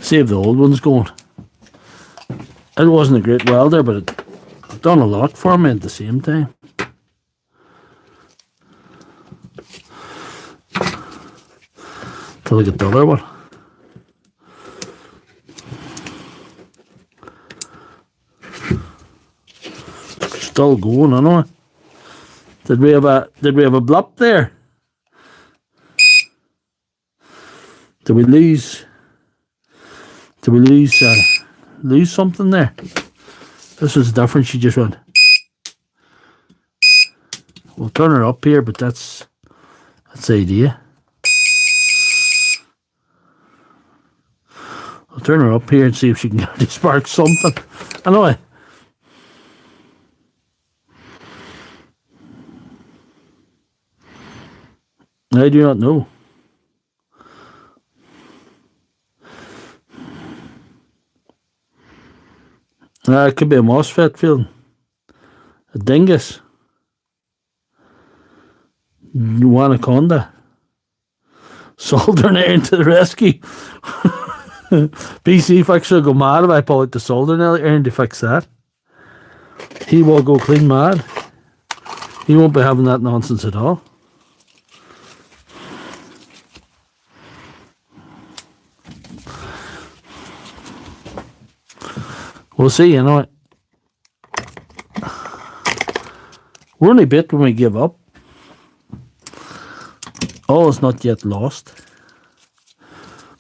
See if the old one's going. It wasn't a great welder, but it done a lot for me at the same time. Till I get the other one. Still going, I know. Did we have a blip there? Did we lose something there? This was different. She just went. We'll turn her up here, but that's the idea. I'll turn her up here and see if she can spark something. Anyway. I do not know. It could be a MOSFET feeling. A dingus. Anaconda. Soldering iron to the rescue. PC fixer will go mad if I pull out the soldering iron to fix that. He will go clean mad. He won't be having that nonsense at all. We'll see, you know it. We're only bit when we give up. All is not yet lost,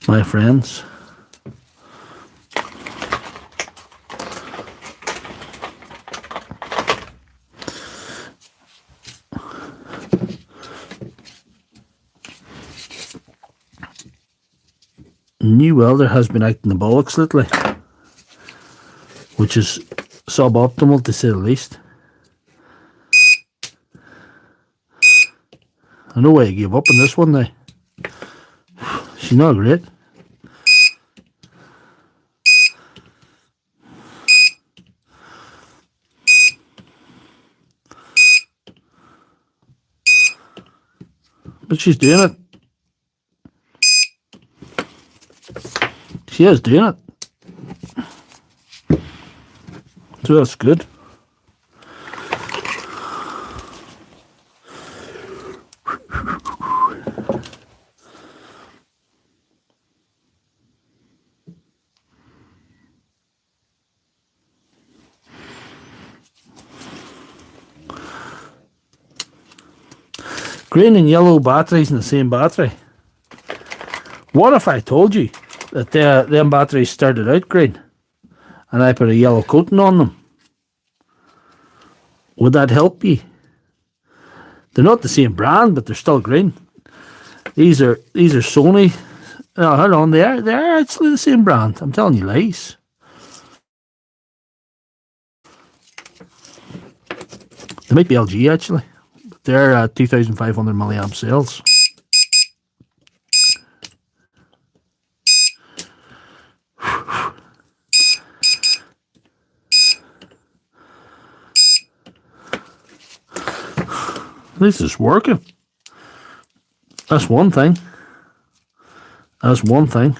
my friends. New welder has been acting the bollocks lately, which is suboptimal to say the least. I know why I gave up on this one now. She's not great. But she's doing it. She is doing it. So that's good. Green and yellow batteries in the same battery. What if I told you that them batteries started out green and I put a yellow coating on them? Would that help you? They're not the same brand, but they're still green. These are Sony. Oh, hold on, they are actually the same brand. I'm telling you lies. They might be LG actually. But they're 2,500 milliamp cells. At least it's working. That's one thing. That's one thing.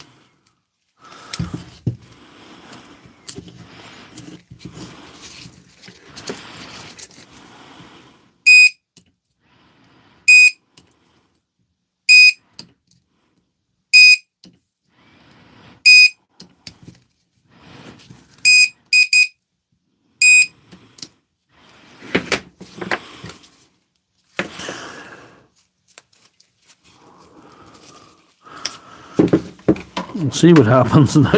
We'll see what happens now.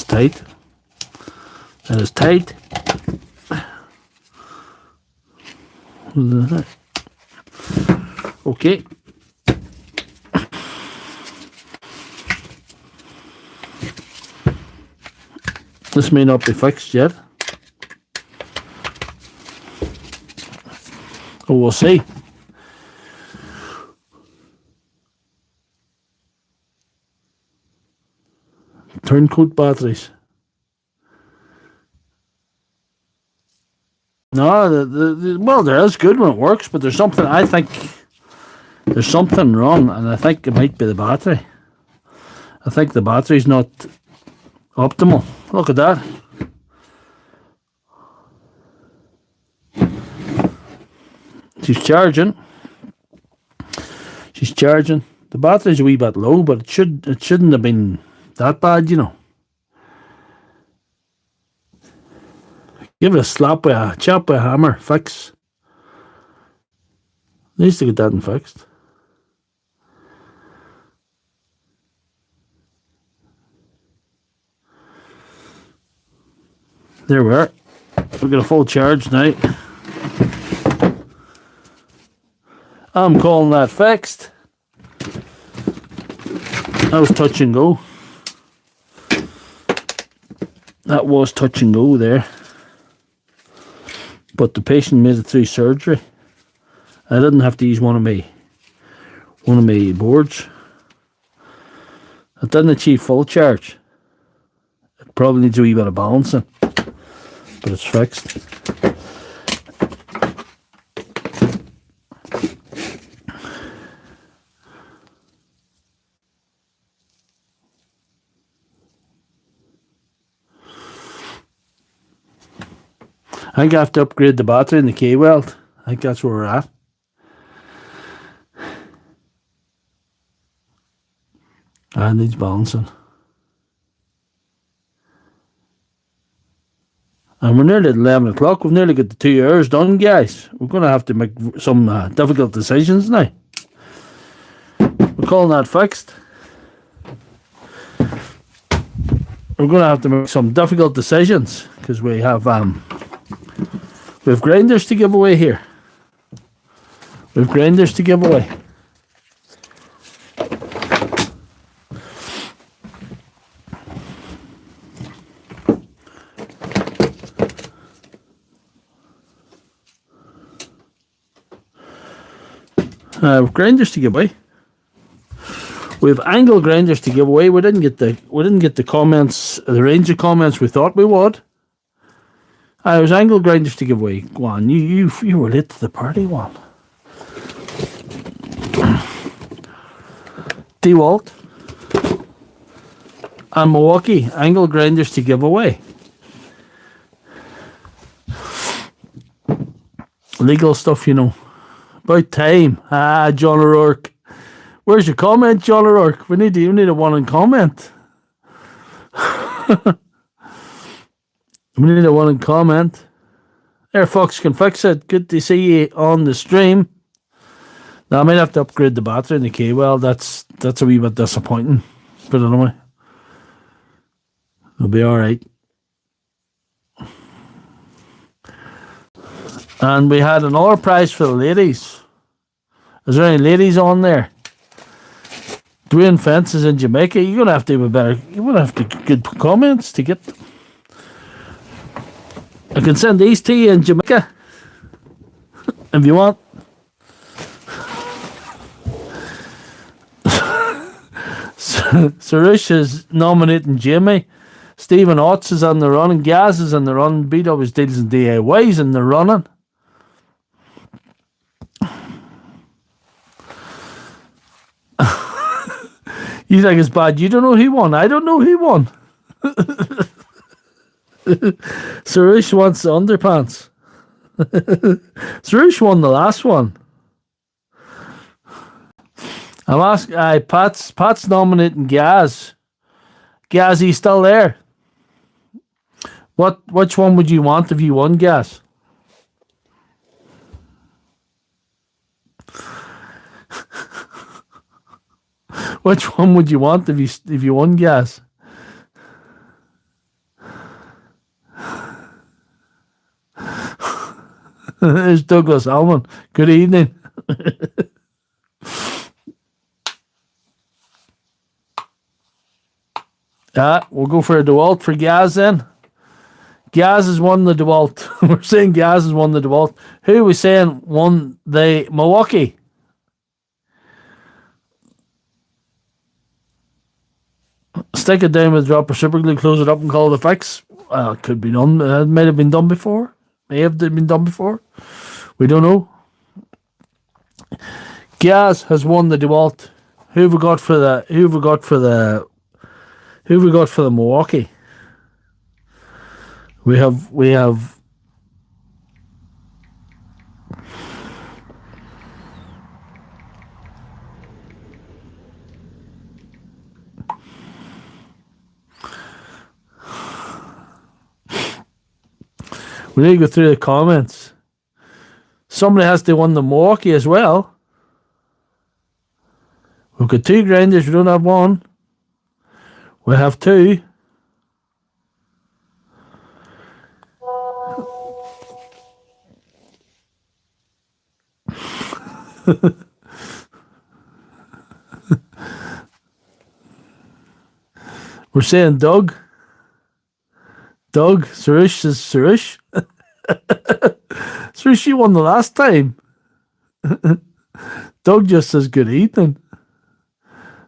That's tight. That is tight. Okay. This may not be fixed yet. Oh, we'll see. Turncoat batteries. No, well, there is good when it works, but there's something, I think, there's something wrong, and I think it might be the battery. I think the battery's not optimal. Look at that. She's charging. She's charging. The battery's a wee bit low, but it shouldn't have been that bad, you know. Give it a slap with a chop with a hammer. Fix. Needs to get that and fixed. There we are. We've got a full charge now. I'm calling that fixed. That was touch and go. That was touch and go there. But the patient made it through surgery. I didn't have to use one of my boards. It didn't achieve full charge. It probably needs a wee bit of balancing, but it's fixed. I think I have to upgrade the battery in the K-Weld. I think that's where we're at. It needs balancing. And we're nearly at 11 o'clock. We've nearly got the 2 hours done, guys. We're going to have to make some difficult decisions now. We're calling that fixed. We're going to have to make some difficult decisions because we have grinders to give away here. We have grinders to give away. Grinders to give away. We have angle grinders to give away. We didn't get the comments, the range of comments we thought we would. It was angle grinders to give away. Go on, you were late to the party, one. DeWalt and Milwaukee angle grinders to give away. Legal stuff, you know. About time. John O'Rourke. Where's your comment, John O'Rourke? We need a one in comment. We need a one in comment. There, Fox can fix it. Good to see you on the stream. Now I might have to upgrade the battery in the K-Weld. That's a wee bit disappointing. But anyway, it'll be all right. And we had another prize for the ladies. Is there any ladies on there? Dwayne Fence is in Jamaica. You're gonna have to have a better. You're gonna have to get good comments to get them. I can send these to you in Jamaica if you want. Sarush is nominating Jamie. Stephen Otts is on the run, and Gaz is on the run. BW Deals and DIY's in the running. You think it's bad? You don't know who won. I don't know who won. Sarush wants the underpants. Sarush won the last one. I'm asking. Pat's nominating Gaz. Gaz, he's still there. Which one would you want if you won, Gaz? Which one would you want if you won, Gaz? There's Douglas Almond. Good evening. We'll go for a DeWalt for Gaz then. Gaz has won the DeWalt. We're saying Gaz has won the DeWalt. Who are we saying won the Milwaukee? Stick it down with a drop of super glue, close it up and call it a fix. Well, it could be done. It might have been done before. May have been done before. We don't know. Gaz has won the DeWalt. Who have we got for the Milwaukee? We have we need to go through the comments. Somebody has to win the Milwaukee as well. We've got 2 grinders, we don't have one. We have 2. We're saying Doug. Suresh says Suresh. Suresh, you won the last time. Doug just says good evening.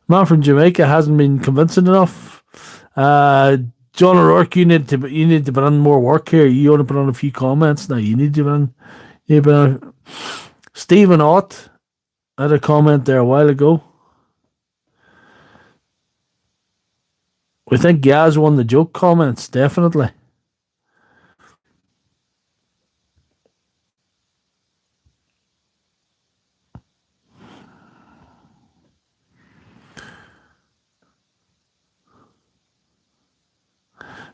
Man from Jamaica hasn't been convincing enough. John O'Rourke, you need to put in more work here. You want to put on a few comments now. You need to put on. Stephen Ott had a comment there a while ago. We think Gaz won the joke comments, definitely.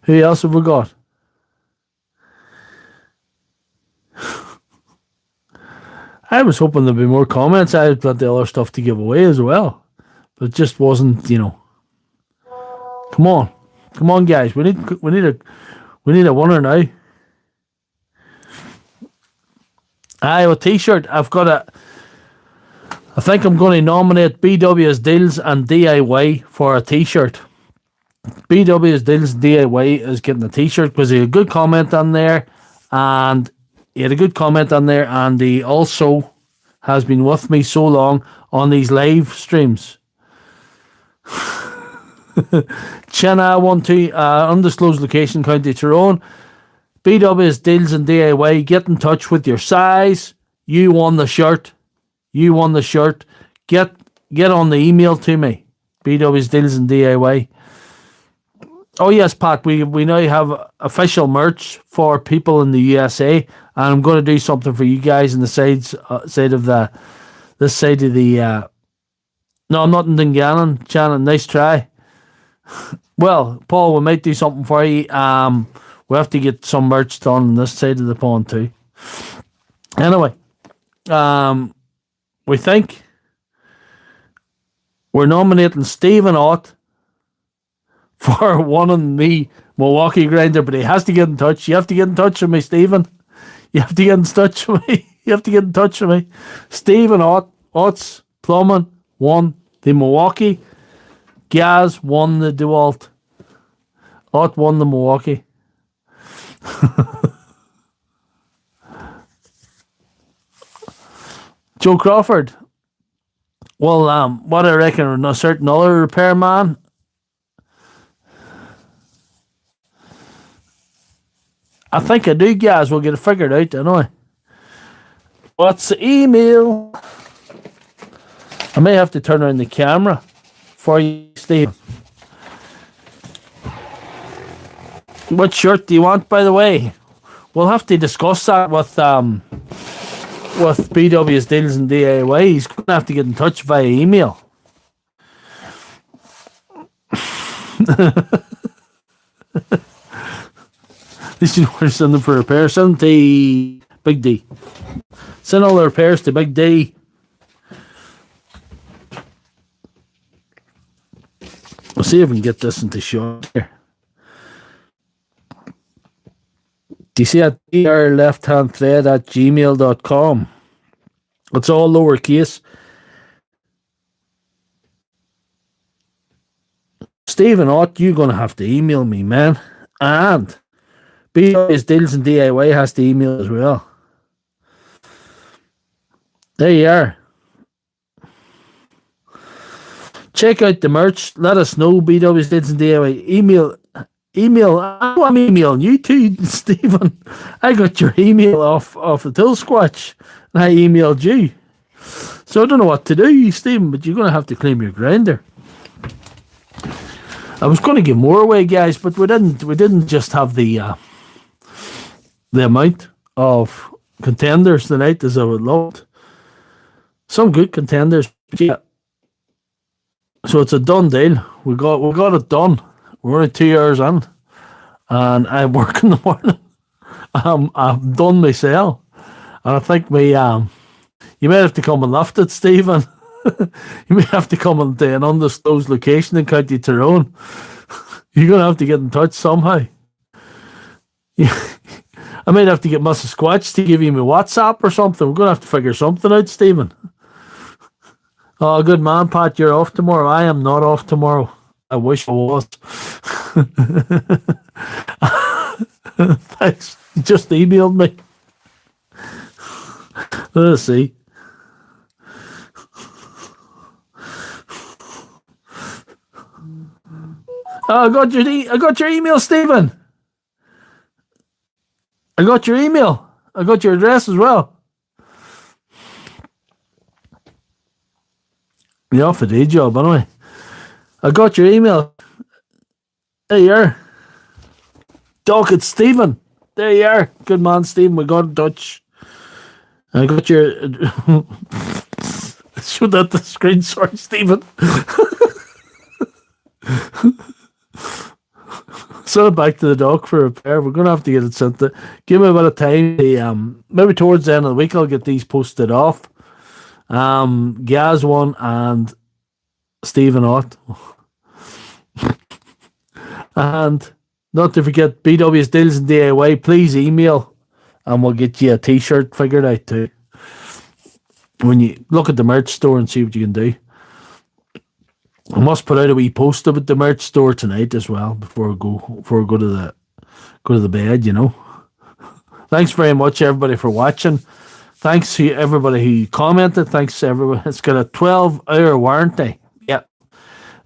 Who else have we got? I was hoping there'd be more comments. I had plenty of other stuff to give away as well. But it just wasn't, Come on, guys. We need a winner now. I have a t-shirt. I think I'm going to nominate BW's Deals and DIY for a t-shirt. BW's Deals and DIY is getting a t-shirt because he had a good comment on there, and he also has been with me so long on these live streams. Chena 12, undisclosed location, County Tyrone. BW's Deals and DIY. Get in touch with your size. You won the shirt. Get on the email to me. BW's Deals and DIY. Oh yes, Pat. We now have official merch for people in the USA, and I'm going to do something for you guys in the side of the. No, I'm not in Dungannon. Shannon, nice try. Well, Paul, we might do something for you. We have to get some merch done on this side of the pond too. Anyway, we think we're nominating Stephen Ott for one on the Milwaukee grinder, but he has to get in touch. You have to get in touch with me, Stephen. You have to get in touch with me. Stephen Ott's Plumbing won the Milwaukee. Gaz won the DeWalt. Ott won the Milwaukee. Joe Crawford. Well, what I reckon, a certain other repairman. I think I do, guys. We'll get it figured out, don't I? What's the email? I may have to turn around the camera for you, Steve. What shirt do you want, by the way? We'll have to discuss that with BW's Deals and DIY. He's going to have to get in touch via email. This is what send them for repair. Send to Big D. Send all the repairs to Big D. We'll see if we can get this into shot here. You see at lefthandthread@gmail.com. It's all lowercase. Stephen Ott, you're going to have to email me, man. And BW's Deals and DIY has to email as well. There you are. Check out the merch. Let us know, BW's Deals and DIY. Email. I'm emailing you too, Stephen. I got your email off the Till Squatch, and I emailed you. So I don't know what to do, Stephen, but you're going to have to claim your grinder. I was going to give more away, guys, but we didn't. We didn't just have the amount of contenders tonight as I would love. Some good contenders, yeah. So it's a done deal. We got it done. We're only 2 hours in, and I work in the morning. I'm done myself, and I think you may have to come and lift it, Stephen. You may have to come and an undisclosed location in County Tyrone. You're gonna have to get in touch somehow. I might have to get Mrs. Squatch to give you my WhatsApp or something. We're gonna have to figure something out, Stephen. Oh, good man, Pat. You're off tomorrow. I am not off tomorrow. I wish I was. Thanks. You just emailed me. Let's see. Oh, I got your email, Stephen. I got your email. I got your address as well. You're off a day job, anyway. I got your email. There you are. Doc, it's Stephen. There you are. Good man, Stephen. We got in touch. I got your... Show that the screen. Sorry, Stephen. Send it back to the doc for repair. We're going to have to get it sent to... Give me a bit of time. Maybe towards the end of the week I'll get these posted off. Gaz one and Stephen Ott. And not to forget BW's Deals and DIY. Please email and we'll get you a t-shirt figured out too. When you look at the merch store and see what you can do. I must put out a wee post about the merch store tonight as well before I go to the bed, you know. Thanks very much everybody for watching. Thanks to everybody who commented. Thanks to everyone. It's got a 12-hour warranty. Yeah.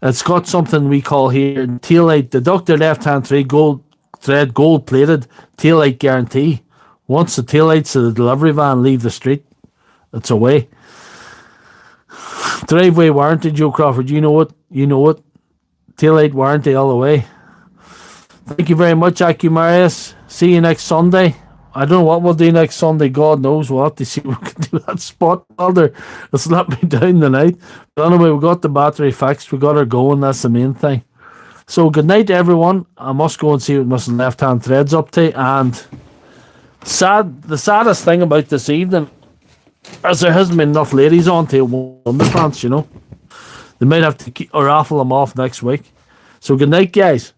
It's got something we call here tail light, the Dr. Lefthandthread gold plated tail light guarantee. Once the tail lights of the delivery van leave the street, it's away. Driveway warranty, Joe Crawford. You know it. Tail light warranty all the way. Thank you very much, Aki Marius. See you next Sunday. I don't know what we'll do next Sunday. God knows. We'll have to see what we can do. That spot welder has let me down tonight. But anyway, we got the battery fixed. We got her going. That's the main thing. So good night, everyone. I must go and see what Mrs. Lefthandthread's up to. And the saddest thing about this evening is there hasn't been enough ladies on to underpants, you know. They might have to raffle them off next week. So good night, guys.